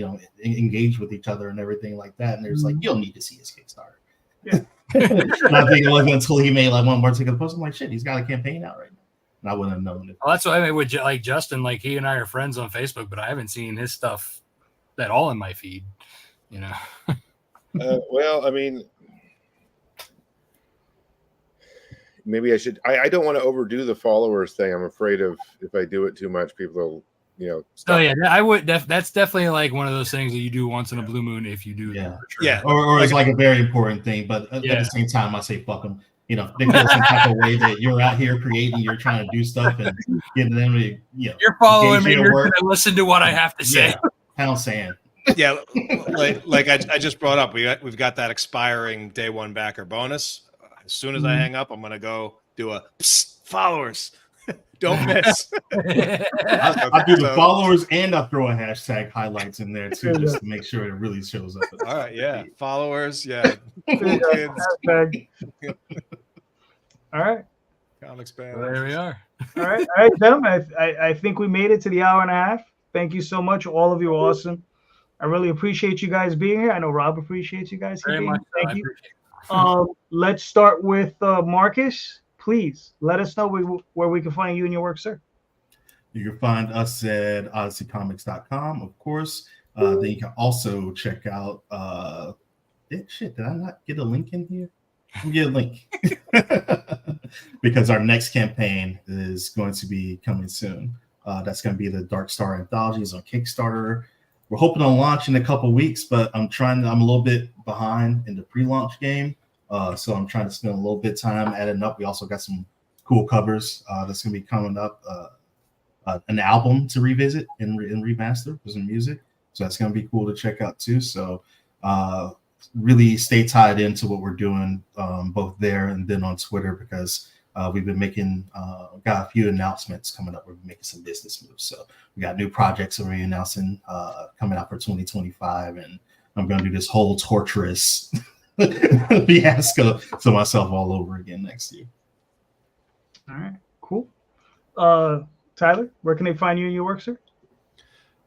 engage with each other and everything like that. And there's like, you don't need to see his Kickstarter. Yeah. And I think it wasn't until he made like one particular post, I'm like, shit, he's got a campaign out right now. And I wouldn't have known it. Well, that's what I mean with like Justin. Like he and I are friends on Facebook, but I haven't seen his stuff at all in my feed. You know. Well, I mean, maybe I should. I don't want to overdo the followers thing. I'm afraid of if I do it too much, people will, stop. Oh yeah, I would. That's definitely like one of those things that you do once in a blue moon if you do. Yeah, sure. Yeah. Or it's like a very important thing, but at the same time, I say fuck them. They feel some type of way that you're out here creating, you're trying to do stuff and getting them to, you're following me. You're going to listen to what I have to say. Yeah, pound sand. Yeah, like I just brought up, we've got that expiring day one backer bonus. As soon as I hang up, I'm gonna go do a followers. Don't miss. I do the followers and I throw a hashtag highlights in there too, just to make sure it really shows up. All right, yeah, followers, yeah. Cool kids. All right. Comics band. Well, there we are. All right, gentlemen. I think we made it to the hour and a half. Thank you so much. All of you are awesome. I really appreciate you guys being here. I know Rob appreciates you guys Very being much. here. Thank you. Let's start with Marcus. Please let us know where we can find you and your work, sir. You can find us at odysseycomics.com, of course. Then you can also check out did I not get a link in here? Get a link. Because our next campaign is going to be coming soon. That's going to be the Dark Star Anthologies on Kickstarter. We're hoping to launch in a couple weeks, but I'm a little bit behind in the pre-launch game. So I'm trying to spend a little bit of time adding up. We also got some cool covers that's going to be coming up. An album to revisit and remaster with some music. So that's going to be cool to check out too. So really stay tied into what we're doing both there and then on Twitter, because we've been making got a few announcements coming up. We're making some business moves. So we got new projects that we're announcing coming out for 2025. And I'm going to do this whole torturous fiasco to myself all over again next year. All right, cool. Tyler, where can they find you and your work, sir?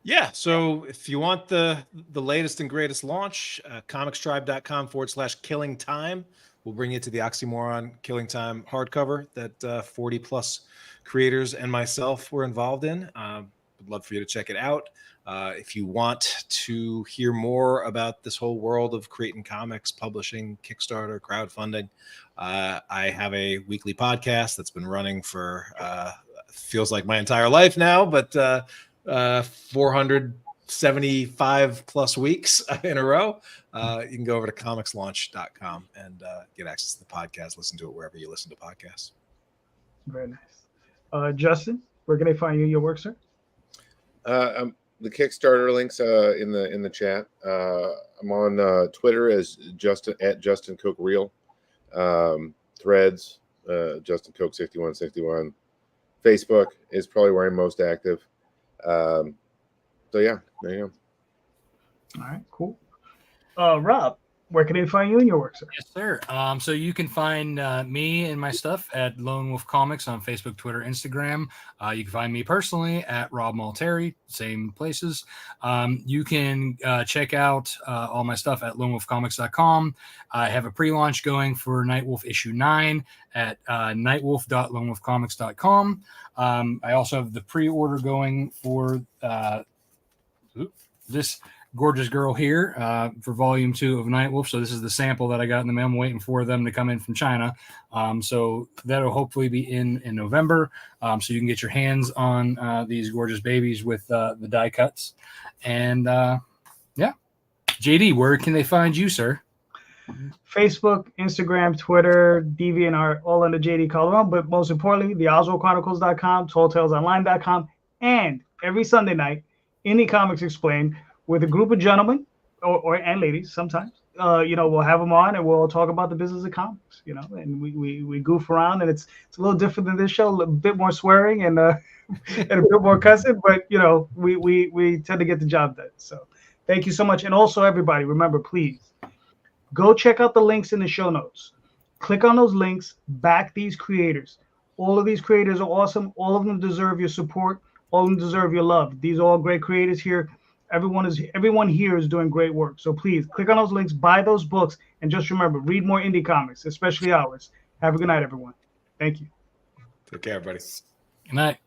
Yeah, so if you want the latest and greatest launch, comicstribe.com/killing time will bring you to the Oxymoron Killing Time hardcover that 40 plus creators and myself were involved in. Would love for you to check it out. If you want to hear more about this whole world of creating comics, publishing, Kickstarter, crowdfunding, I have a weekly podcast that's been running for feels like my entire life now, but 475 plus weeks in a row. You can go over to comicslaunch.com and get access to the podcast, listen to it wherever you listen to podcasts. Very nice. Justin, where can they find you and your work, sir? The Kickstarter links in the chat. I'm on Twitter as Justin Cook Real, Threads Justin Cook 6161. Facebook is probably where I'm most active. So yeah, there you go. All right, cool. Rob, where can they find you and your work, sir? Yes, sir. So you can find me and my stuff at Lone Wolf Comics on Facebook, Twitter, Instagram. You can find me personally at Rob Multari, same places. You can check out all my stuff at lonewolfcomics.com. I have a pre-launch going for Nightwolf issue 9 at nightwolf.lonewolfcomics.com. I also have the pre-order going for this gorgeous girl here for volume 2 of Nightwolf. So this is the sample that I got in the mail. I'm waiting for them to come in from China. So that'll hopefully be in November. So you can get your hands on these gorgeous babies with the die cuts. And yeah, JD, where can they find you, sir? Facebook, Instagram, Twitter, DeviantArt, all under JD Calderon. But most importantly, the OswaldChronicles.com, TallTalesOnline.com, and every Sunday night, Indie Comics Explained, with a group of gentlemen and ladies sometimes. We'll have them on and we'll talk about the business of comics, and we goof around, and it's a little different than this show, a bit more swearing and and a bit more cussing, but we tend to get the job done. So thank you so much. And also everybody, remember, please go check out the links in the show notes. Click on those links, back these creators. All of these creators are awesome. All of them deserve your support. All of them deserve your love. These are all great creators here. Everyone here is doing great work. So please click on those links, buy those books, and just remember, read more indie comics, especially ours. Have a good night, everyone. Thank you. Take care, everybody. Good night.